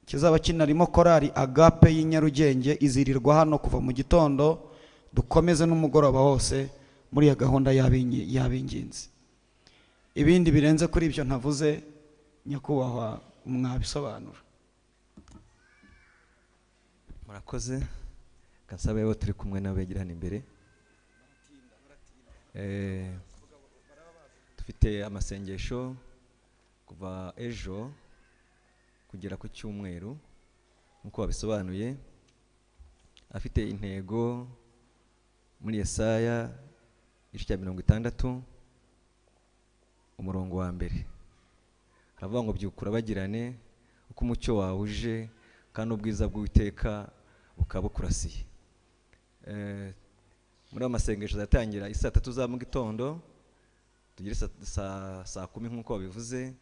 kizaba kinarimo korali Agape y'Inyarugenge. Izirirwa hano kuva mu gitondo dukomeze n'umugoroba wose muri ya gahunda y'abinginzi. Ibindi birenze kuri ibyo ntavuze, nyakubahwa mwabisobanura. Murakoze. Kansabe bo turi kumwe n'abegerana imbere. Dufite amasengesho kuva ejo kugera ku cyumweru nkuko babisobanuye, afite intego muri Yesaya igice cya 60 umurongo wa mbere. Haravuga ngo byukura bagirane uko umucyo wawe uje kandi ubwiza bw'Uwiteka bukaba bukurasiye. Muri amasengesho zatangira isaa 3 za mu gitondo, tugire saa 10 nk'uko babivuze,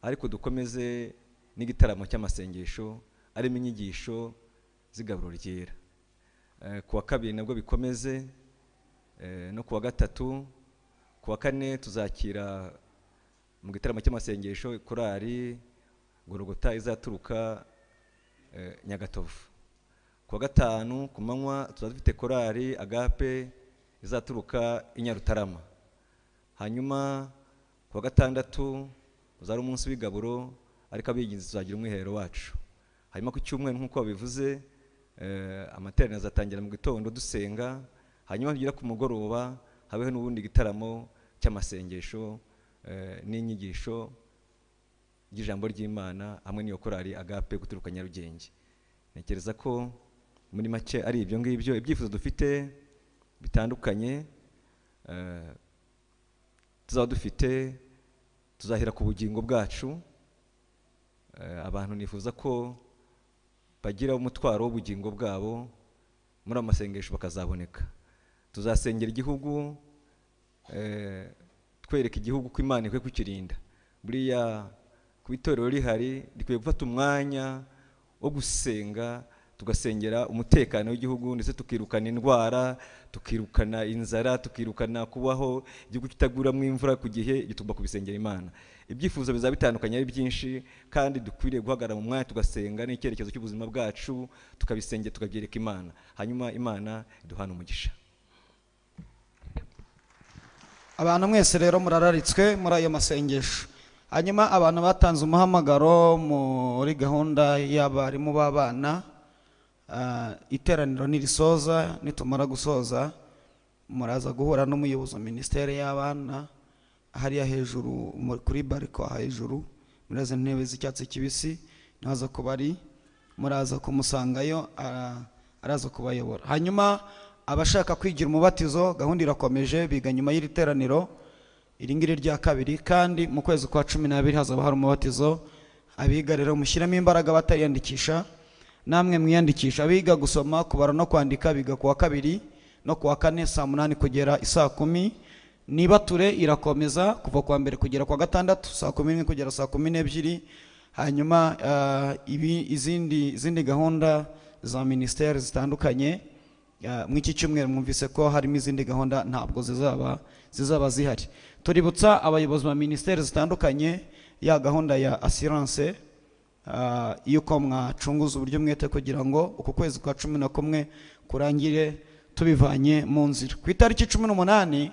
ariko dukomeze n'igitaramo cy'amasengesho arimo inyigisho z'igaburo ryera. Kuwa kabiri nabwo bikomeze, no kuwa gatatu, kuwa kane tuzakira mu gitaramo cy'amasengesho korali Gorogota izaturuka Nyagatovu. Kuwa gatanu ku manywa tuzafite korali Agape izaturuka Inyarutarama. Hanyuma kuwa gatandatu uzari umunsi w'igaburo, ariko abiginzi tuzagira umwiherero wacu. Hanyuma ku cyumweru nk'uko babivuze, amateraniro azatangira mu gitondo dusenga, hanyuma tugera ku mugoroba habeho n'ubundi gitaramo cy'amasengesho n'inyigisho y'ijambo ry'Imana hamwe n'iyo korali Agape guturuka Nyarugenge. Ntekereza ko muri make ari ibyo ngibyo ibyifuzo dufite bitandukanye. Tuzaba dufite, tuzahera ku bugingo bwacu. Abantu nifuza ko bagira umutwaro w'ubugingo bwabo muri amasengesho bakazaboneka. Tuzasengera igihugu, twereka igihugu ko Imana ikwiye kukirinda. Buriya ku itorero rihari dikwiye gufata umwanya wo gusenga, tugasengera umutekano w'igihugu, ndetse tukirukana indwara, tukirukana inzara, tukirukana kubaho igihugu kitaguramo imvura ku gihe. Tugomba kubisengera Imana. Ibyifuzo bizaba bitandukanye ari byinshi, kandi dukwiriye guhagarara mu mwanya tugasenga n'icyerekezo cy'ubuzima bwacu, tukabisengera tukabyereka Imana, hanyuma Imana iduhana umugisha. Abantu mwese rero murararitswe muri ayo masengesho. Hanyuma abantu batanze umuhamagaro muri gahunda y'abarimu b'abana, iteraniro nirisoza, nitumara gusoza muraza guhura n'umuyobozi wa Minisiteri y'Abana hariya hejuru kuri bariko hejuru, muraza ntebe z'icyatsi kibisi, naza kubari muraza kumusangayo, araza kubayobora. Hanyuma abashaka kwigira umubatizo, gahunda irakomeje, biga nyuma y'iri teraniro iringiri rya kabiri, kandi mu kwezi kwa 12 hazaba hari umubatizo. Abiga rero mushyiramo imbaraga batariyandikisha, namwe mwiyandikisha. Abiga gusoma, kubara no kwandika biga kuwa kabiri no kuwa kane saa 8 kugera isaa 10. Nibature irakomeza kuva kuwa mbere kugera kwa gatandatu saa 10 kugera saa 12. Hanyuma izindi gahunda za ministeri zitandukanye, mw'iki cyumweru mwumvise ko harimo izindi gahunda ntabwo zizaba zihari. Tuributsa abayobozi ba ministeri zitandukanye ya gahunda ya assurance, yuko mwacunguza uburyo mwete kugira ngo uku kwezi kwa 11 kurangire tubivanye mu nzira. Ku itariki 18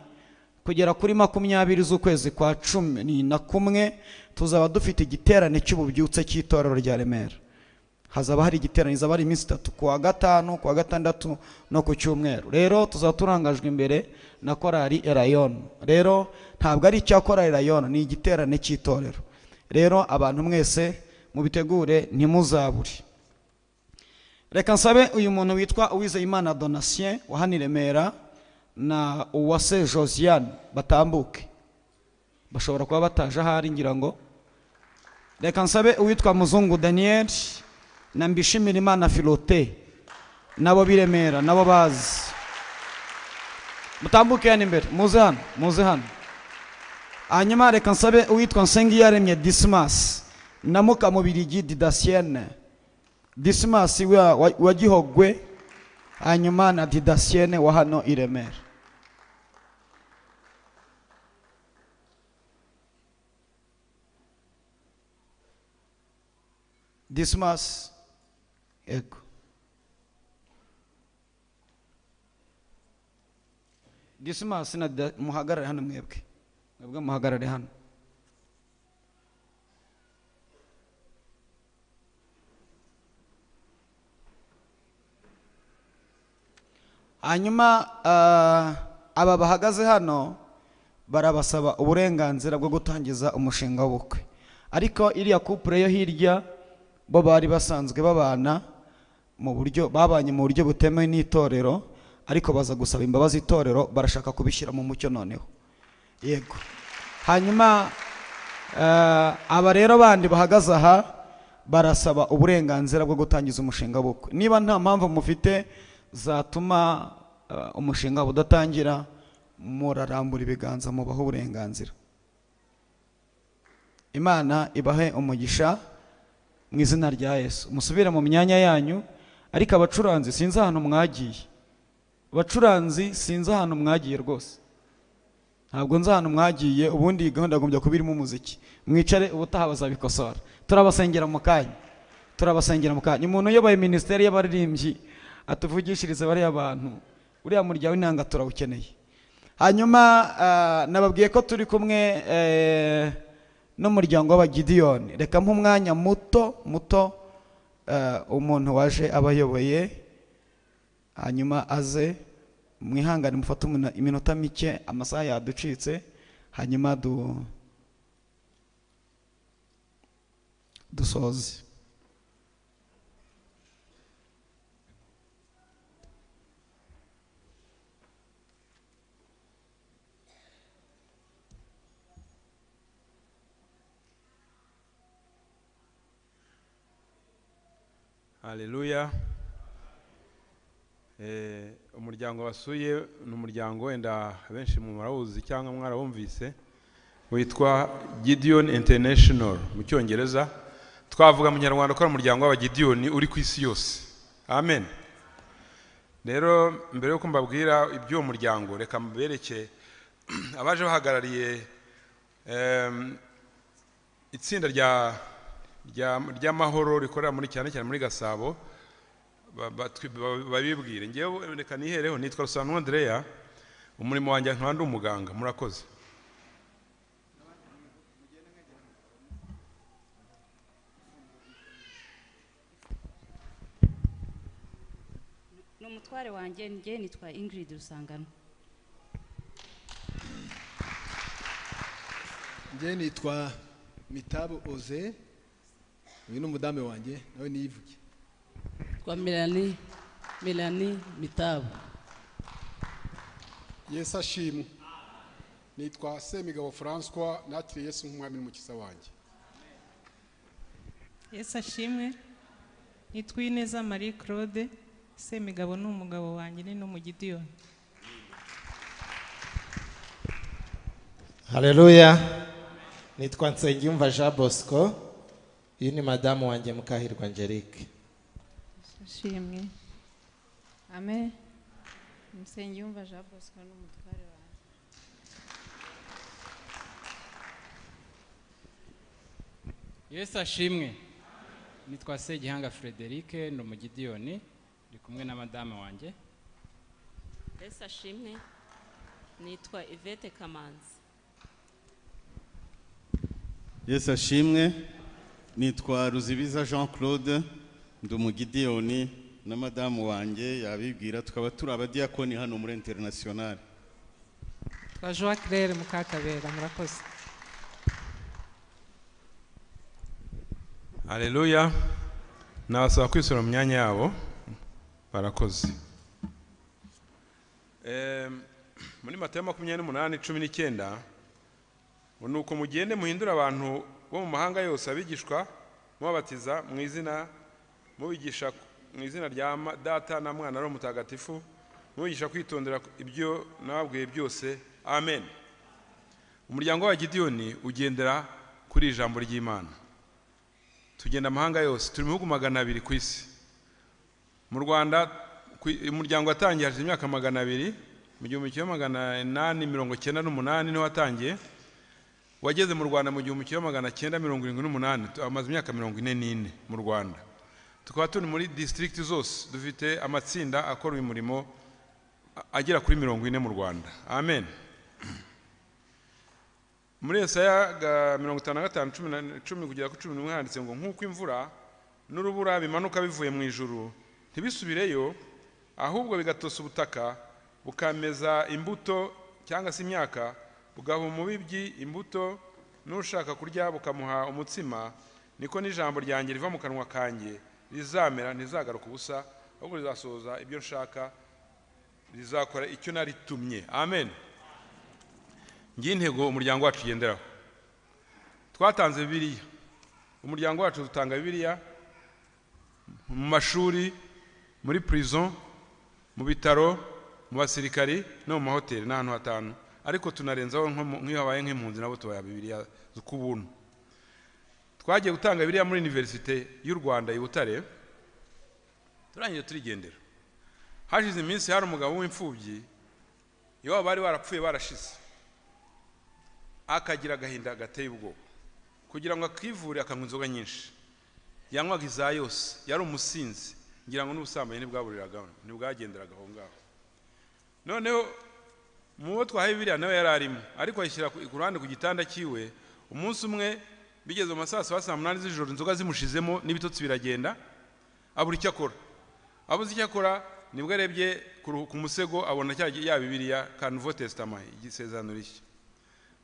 kugera kuri 20 z'ukwezi kwa 11 tuzaba dufite igiterane cy'ububyutse cy'itorero rya Remera. Hazaba hari igiterane, izaba ari iminsi 3, kuwa gatanu, kuwa gatandatu no ku cyumweru. Rero tuzaturangajwe imbere na korali Erayon. Rero ntabwo ari icya korali Erayon, ni igiterane cy'itorero. Rero abantu mwese mubitegure ntimuzaburi. Reka nsabe uyu muntu witwa Uwizeyimana Donatien wa hano i Remera na Uwase Josiane batambuke. Bashobora kuba bataje ahari ngira ngo. Reka nsabe uwitwa Muzungu Daniel na Mbishimirimana Filote nabo biremera, nabo bazi. Mutambuke hano imbere, muze hano. Hanyuma reka nsabe uwitwa Nsengiyaremye Dismas na Mukamubirigi Didasienne. Dismas wa Gihogwe, hanyuma na Didasienne wa hano i Remera. Dismas ego. Dismas na muhagarare hano mwebwe muhagarare hano. Hanyuma aba bahagaze hano barabasaba uburenganzira bwo gutangiza umushinga w'ubukwe, ariko iriya couple yo hirya bo bari basanzwe babana mu buryo babanye mu buryo butemewe n'itorero, ariko baza gusaba imbabazi itorero, barashaka kubishyira mu mucyo noneho. Yego. Hanyuma aba rero bandi bahagaze aha barasaba uburenganzira bwo gutangiza umushinga w'ubukwe. Niba nta mpamvu mufite zatuma umushinga udatangira, murarambura ibiganza mubaho uburenganzira. Imana ibahe umugisha mu izina rya Yesu. Musubire mu myanya yanyu. Ariko abacuranzi sinzi ahantu mwagiye, abacuranzi sinzi ahantu mwagiye rwose, ntabwo nzi ahantu mwagiye. Ubundi iyi gahunda yagombye kuba irimo umuziki. Mwicare, ubutaha bazabikosora. Turabasengera mu kanya, turabasengera mu kanya. Umuntu uyoboye minisiteri y'abaririmbyi atuvugishirize bariya bantu, uriya murya w'inanga turawukeneye. Hanyuma nababwiye ko turi kumwe n'umuryango w'Abagidiyoni. Reka nk'umwanya muto umuntu waje abayoboye, hanyuma aze mwihangane mufate iminota mike, amasaha yaducitse, hanyuma dusoze. Haleluya. Umuryango basuye ni umuryango wenda benshi mu marawuzi cyangwa mwarawumvise, witwa Gideon International mu Cyongereza. Twavuga mu Nyarwanda ko ari umuryango w'Abagidiyoni uri ku isi yose. Amen. Rero mbere yuko mbabwira iby'uwo muryango, reka mbereke abaje bahagarariye itsinda ry'amahoro rikorera muri cyane muri Gasabo. Babibwire. Ngewe reka nihereho, nitwa Rusano Andrea, umurimo wanjye nkaba ndi umuganga. Murakoze. N'umutware wanjye nge nitwa Ingrid Rusangano. Nge nitwa Mitabo Oze, uyu n'umudamu wanjye nawe niyivuge. Kwa Melanie Mitabo. Yesu ashimwe. Nitwa Semigabo François, natire Yesu nk'umwami n'umukiza wanjye. Yesu ashimwe. Nitwa Ineza Marie Claude, Semigabo n'umugabo wanjye ni n'Umugidiyoni. Haleluya. Nitwa Nsengiyumva Jean Bosco, uyu ni madamu wanjye Mukahirwa Angelique. Shimwe. Amen. Nsengiyumva Jean Bosco n'umutware wanjye. Yesu ashimwe. Nitwa Segihanga Frederic, ndi Umugidiyoni, ndi kumwe na madamu wanjye. Yesu ashimwe. Nitwa Yvette Kamanzi. Yesu ashimwe. Nitwa Ruzibiza Jean Claude, ndi Umugidiyoni na madamu wanjye yabibwira, tukaba turi abadiyakoni hano muri International. Twa Joa Claire Mukakabera. Murakoze. Haleluya. Nabasaba kwisura mu myanya yabo. Barakoze. Muri Matayo 28:19 nuko mugende muhindura abantu bo mu mahanga yose abigishwa, mubabatiza mu izina, mubigisha mu izina rya Data na Mwana na Roho Mutagatifu, mubigisha kwitondera ibyo nababwiye byose. Amen. Umuryango wa Gidiyoni ugendera kuri ijambo ry'Imana. Tugenda amahanga yose, turi mu bihugu 200 ku isi. Mu Rwanda umuryango watangiye hashize imyaka 200, mu 1898 niho watangiye. Wageze mu Rwanda mu 1978, amaze imyaka 44 mu Rwanda. Tukaba turi muri district zose, dufite amatsinda akora umurimo agera kuri 40 mu Rwanda. Amen. Muri Yesaya 55:10 kugera ku 11 handitse ngo nk'uko imvura n'urubura bimanuka bivuye mu ijuru ntibisubireyo, ahubwo bigatosa ubutaka bukameza imbuto cyangwa se imyaka, bugaha umubibyi imbuto, n'ushaka kurya bukamuha umutsima, niko n'ijambo ryanjye riva mu kanwa kanjye rizamera, ntizagaruka ubusa, ahubwo rizasohoza ibyo nshaka, rizakora icyo naritumye. Amen. Ngiye intego umuryango wacu ugenderaho. Twatanze Bibiliya umuryango wacu dutanga bibiliya mu mashuri, muri prison, mu bitaro, mu basirikari no mu mahoteli n'ahantu hatanu, ariko tunarenzaho nk'iyo habaye nk'impunzi nabo tubaha bibiliya z'ukubuntu. Twagiye gutanga bibiliya muri Universite y'u Rwanda i Butare, turangije turigendera. Hashize iminsi hari umugabo w'imfubyi iyo bari barapfuye barashize, akagira agahinda gateye ubwoba, kugira ngo akivure akanywa inzoga nyinshi, yanywaga iza yose, yari umusinzi, ngira ngo n'ubusambanyi ntibwagenderaga aho ngaho. Noneho mu bo twahaye bibiliya nawe yari arimo, ariko ayishyira ku ruhande ku gitanda cyiwe. Umunsi umwe bigeze mu masaa 8 z'ijoro, inzoga zimushizemo n'ibitotsi biragenda, abura icyo akora. Abuze icyo akora nibwo arebye ku musego, abona ya bibiliya ka Nouveau Testament, igisezerano rishya,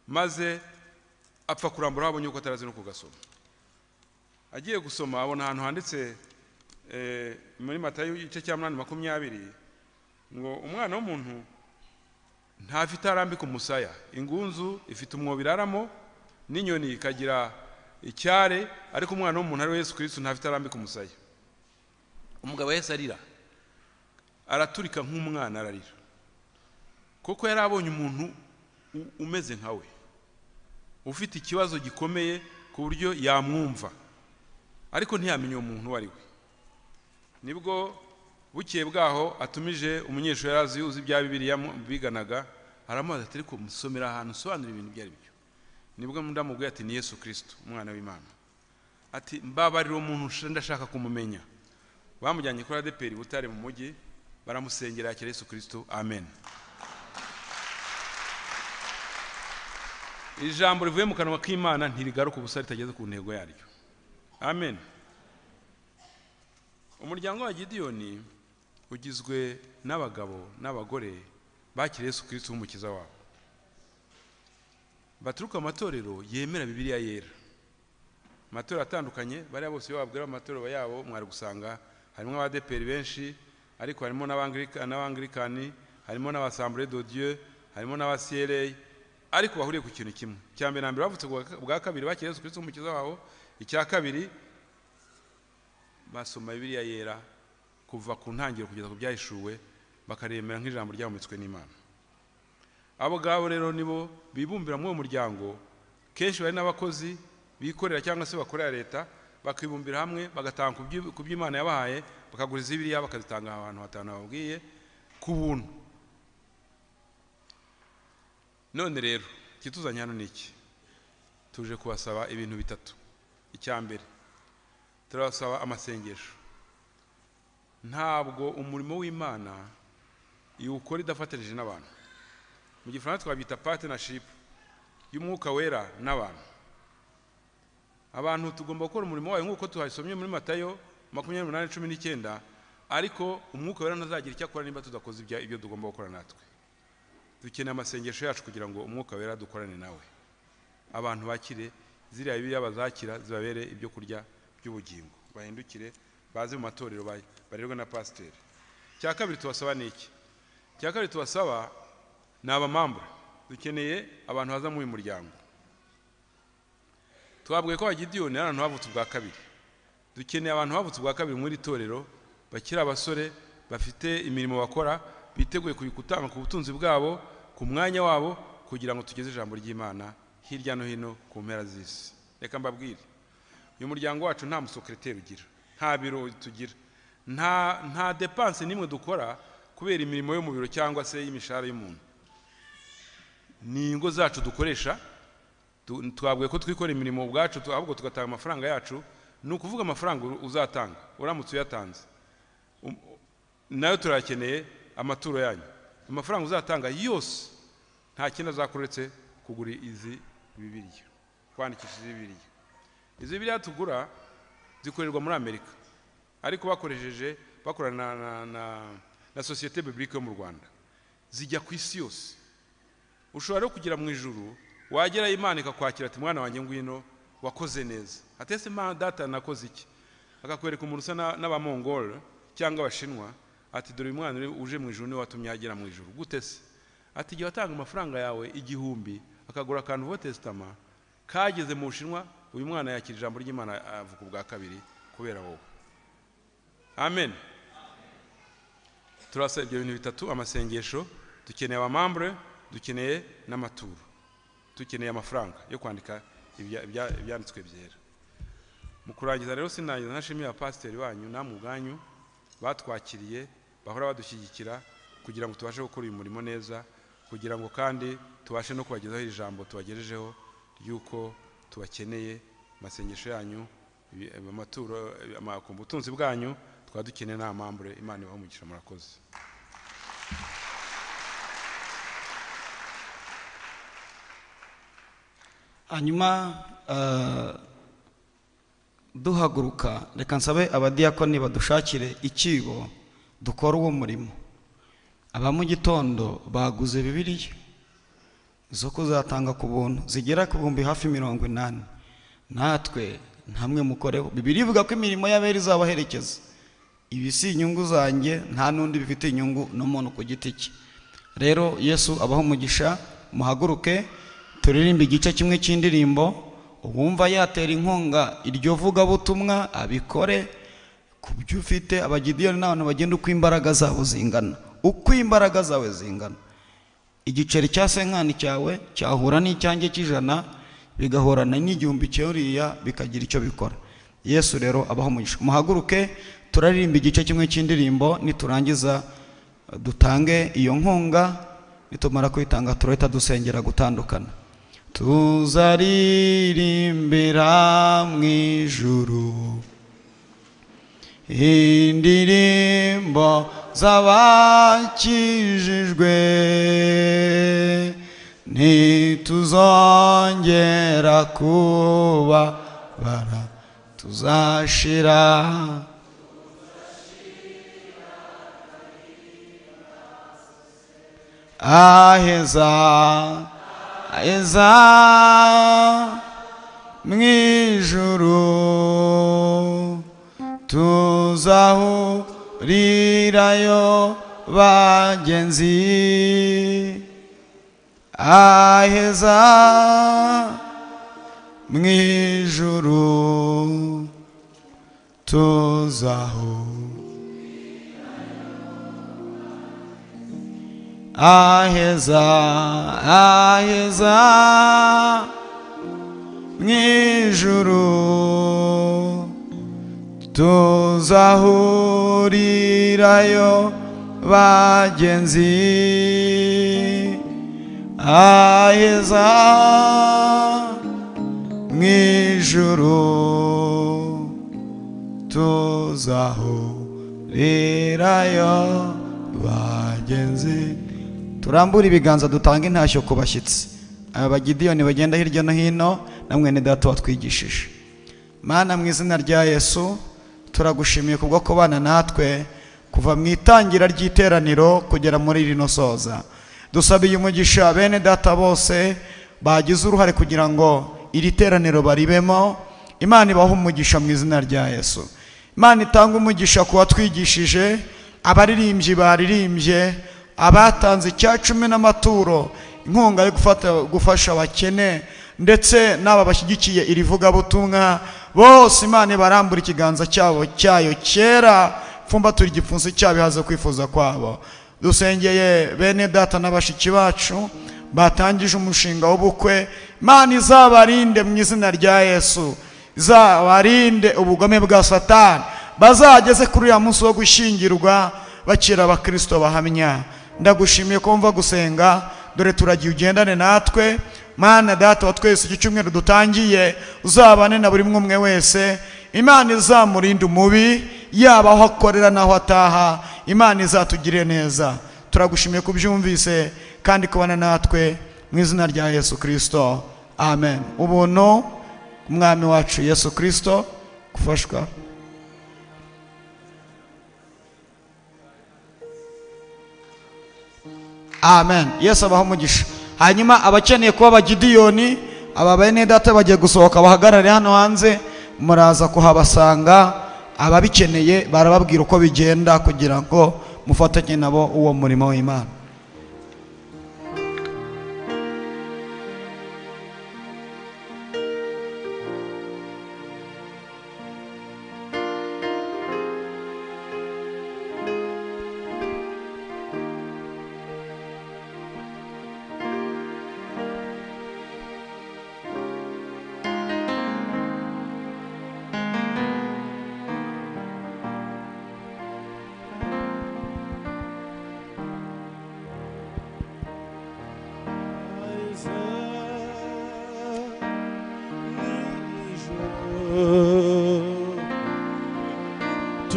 maze apfa kurambura, abonye uko atarazi no kugasoma. Agiye gusoma abona ahantu handitse muri Matayo igice cya 8:20 ngo umwana w'umuntu ntafite arambika umusaya, ingunzu ifite umwobo iraramo, n'inyoni ikagira icyare, ariko umwana w'umuntu ari we Yesu Kristo ntafite arambika umusaya. Umugabo Yesu arira, araturika nk'umwana ararira, kuko yari abonye umuntu umeze nkawe, ufite ikibazo gikomeye ku buryo yamwumva, ariko ntiyamenye uwo muntu uwo ari we. Nibwo bukeye bwaho atumije umunyeshuri yarazi uzi bya bibiliya biganaga, aramubaza ati ariko musomera ahantu usobanura ibintu byari byo. Nibwo ndamubwiye ati ni Yesu Kristo umwana w'Imana. Ati mbabarira umuntu ndashaka kumumenya. Bamujyanye kuri ADPR Butare mu mujyi, baramusengera yakira Yesu Kristo. Amen. Ijambo rivuye mu kanwa k'Imana ntirigaruka ubusa ritageze ku ntego yaryo. Amen. Umuryango wa Gideyoni ugizwe n'abagabo n'abagore bakiriye Yesu Kristo nk'umukiza wabo, baturuka amatorero yemera bibiliya yera, amatorero atandukanye. Bariya bose iyo babwira amatorero yabo mwari gusanga harimo abadeperi benshi, ariko harimo n'abanglikani, harimo n'abasamble de Dieu, harimo n'abasiyereye, ariko bahuriye ku kintu kimwe. Cyambere na mbere bavutse bwa kabiri bakiriye Yesu Kristo nk'umukiza wabo. Icya kabiri basoma bibiliya yera kuva ku ntangiriro kugeza ku byahishuwe, bakaremera nk'ijambo ryahumetswe n'Imana. Abo ngabo rero nibo bibumbira mu muryango. Kenshi bari n'abakozi bikorera cyangwa se bakorera leta, bakibumbira hamwe bagatanga ku by'Imana yabahaye, bakaguriza bibiliya bakazitanga abantu hatanu babwiye ku buntu. None rero kituzanye hano niki? Tuje kubasaba ibintu bitatu. Icya mbere, turasaba amasengesho. Ntabwo umurimo w'Imana iwukora idafatanyije n'abantu. Mu Gifaransa twabyita partnership y'umwuka wera n'abantu. Abantu tugomba gukora umurimo wayo nk'uko tuhasomye muri Matayo 28:19, ariko umwuka wera ntazagira icyo akora niba tudakoze ibyo tugomba gukora natwe. Dukeneye amasengesho yacu kugira ngo umwuka wera dukorane nawe, abantu bakire ziriya bibiliya bazakira, zibabere ibyo kurya by'ubugingo, bahindukire baze mu matorero barerwa na pasiteri. Cya kabiri tubasaba niki? Cya kabiri tubasaba ni abamambure. Dukeneye abantu baza mu muryango. Twabwiye ko Gideyoni ari abantu bavutse ubwa kabiri. Dukeneye abantu bavutse ubwa kabiri muri torero, bakira abasore bafite imirimo bakora, biteguye kubikutanga ku butunzi bwabo, ku mwanya wabo, kugira ngo tugeze ijambo ry'Imana hirya no hino ku mpera z'isi. Reka mbabwire, uyu muryango wacu nta musekreteri ugira, nta biro tugira, nta dépense nimwe dukora kubera imirimo yo mu biro cyangwa se y'imishahara y'umuntu. Ni ingo zacu dukoresha. Twabwiye ko twikora imirimo ubwacu, ahubwo tugatanga amafaranga yacu. Ni ukuvuga amafaranga uzatanga uramutse uyatanze nayo turakeneye amaturo yanyu. Amafaranga uzatanga yose nta kintu azakoretse kugura izi bibiliya, kwandikisha izi bibiliya. Izi bibiliya tugura zikorerwa muri Amerika, ariko bakorana na Société Biblique yo mu Rwanda, zijya ku isi yose. Ushobora rero kugira mu ijuru, wagera Imana ikakwakira ati mwana wanjye ngwino wakoze neza. Atese ma data nakoze iki? Akakwereka umuntu usa n'abamongol cyangwa abashinwa, ati dore uyu mwana uje mu ijuru ni watumye agera mu ijuru. Gute se? Ati igihe watanga amafaranga yawe 1000 akagura akantu Nouveau Testament kageze mu Bushinwa uyu mwana yakira ijambo ry'Imana avuka ubwa kabiri kubera wowe. Amen. Turasaba ibyo bintu bitatu: amasengesho, dukeneye abamambure, dukeneye n'amaturo, dukeneye amafaranga yo kwandika ibyanditswe byera. Mu kurangiza rero sinangiza ntashimiye abapasiteri banyu namwe ubwanyu batwakiriye, bahora badushyigikira kugira ngo tubashe gukora uyu murimo neza, kugira ngo kandi tubashe no kubagezaho iri jambo tubagejejeho yuko tubakeneye. Amasengesho yanyu, amaturo, ubutunzi bwanyu twaba dukeneye n'amambure. Imana ibahe umugisha. Murakoze. Hanyuma duhaguruka, reka nsabe abadiyakoni badushakire ikibo dukora uwo murimo. Aba mu gitondo baguze Bibiliya zo kuzatanga ku buntu zigera ku bihumbi hafi 80. Natwe ntamwe mukoreho. Bibiliya ivuga ko imirimo y'abera izabaherekeza. Ibi si inyungu zanjye, nta n'undi bifite inyungu n'umuntu ku giti cye. Rero Yesu abaho umugisha. Muhaguruke turirimba igice kimwe cy'indirimbo. Uwumva yatera inkunga iryo vugabutumwa abikore ku byo ufite. Abagidiyoni n'abantu bagenda uko imbaraga zabo zingana, uko imbaraga zawe zingana. Igiceri cya senkani cyawe cyahura n'icyanjye cy'ijana, bigahorana n'igihumbi cy'uriya, bikagira icyo bikora. Yesu rero abaho umugisha. Muhaguruke turaririmba igice kimwe cy'indirimbo, niturangiza dutange iyo nkunga. Nitumara kuyitanga turahita dusengera gutandukana. Tuzaririmbira mu ijuru indirimbo z'abakijijwe, ntituzongera kubabara, tuzashira aheza aheza mu ijuru, tuzahurirayo bagenzi. Aheza mu ijuru, aheza aheza mu ijuru, tuzahurirayo bagenzi. Aheza mu ijuru, tuzahurirayo bagenzi. Turambura ibiganza dutanga intashyo ku bashyitsi. Abagidiyoni bagenda hirya no hino na mwene data watwigishije. Mana, mu izina rya Yesu turagushimiye kubwo kubana natwe kuva mu itangira ry'iteraniro kugera muri rino soza. Dusabiye umugisha bene data bose bagize uruhare kugira ngo iri teraniro baribemo. Imana ibahe umugisha mu izina rya Yesu. Imana itanga umugisha ku watwigishije, abaririmbyi baririmbye, abatanze icya-10 n'amaturo, inkunga yo gufasha abakene, ndetse n'aba bashyigikiye iri vugabutumwa bose. Imana ibarambura ikiganza cyayo cyera, pfumbatura igipfunsi cyabo haze kwifuza kwabo. Dusengeye bene data n'abashiki bacu batangije umushinga w'ubukwe. Imana izabarinde mu izina rya Yesu, izabarinde ubugome bwa Satani, bazageze kuri ya munsi wo gushyingirwa bakira abakristo bahamya. Ndagushimiye ko mva gusenga, dore turagiye ugendane natwe. Mana data wa twese, iki cyumweru dutangiye uzabane na buri umwe wese. Imana izamurinde umubi, yaba aho akorera naho ataha. Imana izatugire neza. Turagushimiye kubyumvise kandi kubana natwe mu izina rya Yesu Kristo. Amen. Ubuntu umwami wacu Yesu Kristo gufashwa. Amen. Yesu abaho umugisha. Hanyuma abakeneye kuba abagidiyoni, aba bene data bagiye gusohoka bahagarare hano hanze, muraza kuhabasanga. Ababikeneye barababwira uko bigenda kugira ngo mufatanye nabo uwo murimo w'Imana.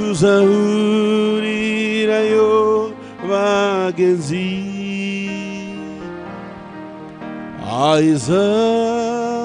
tuzahurirayo bagenzi Isaac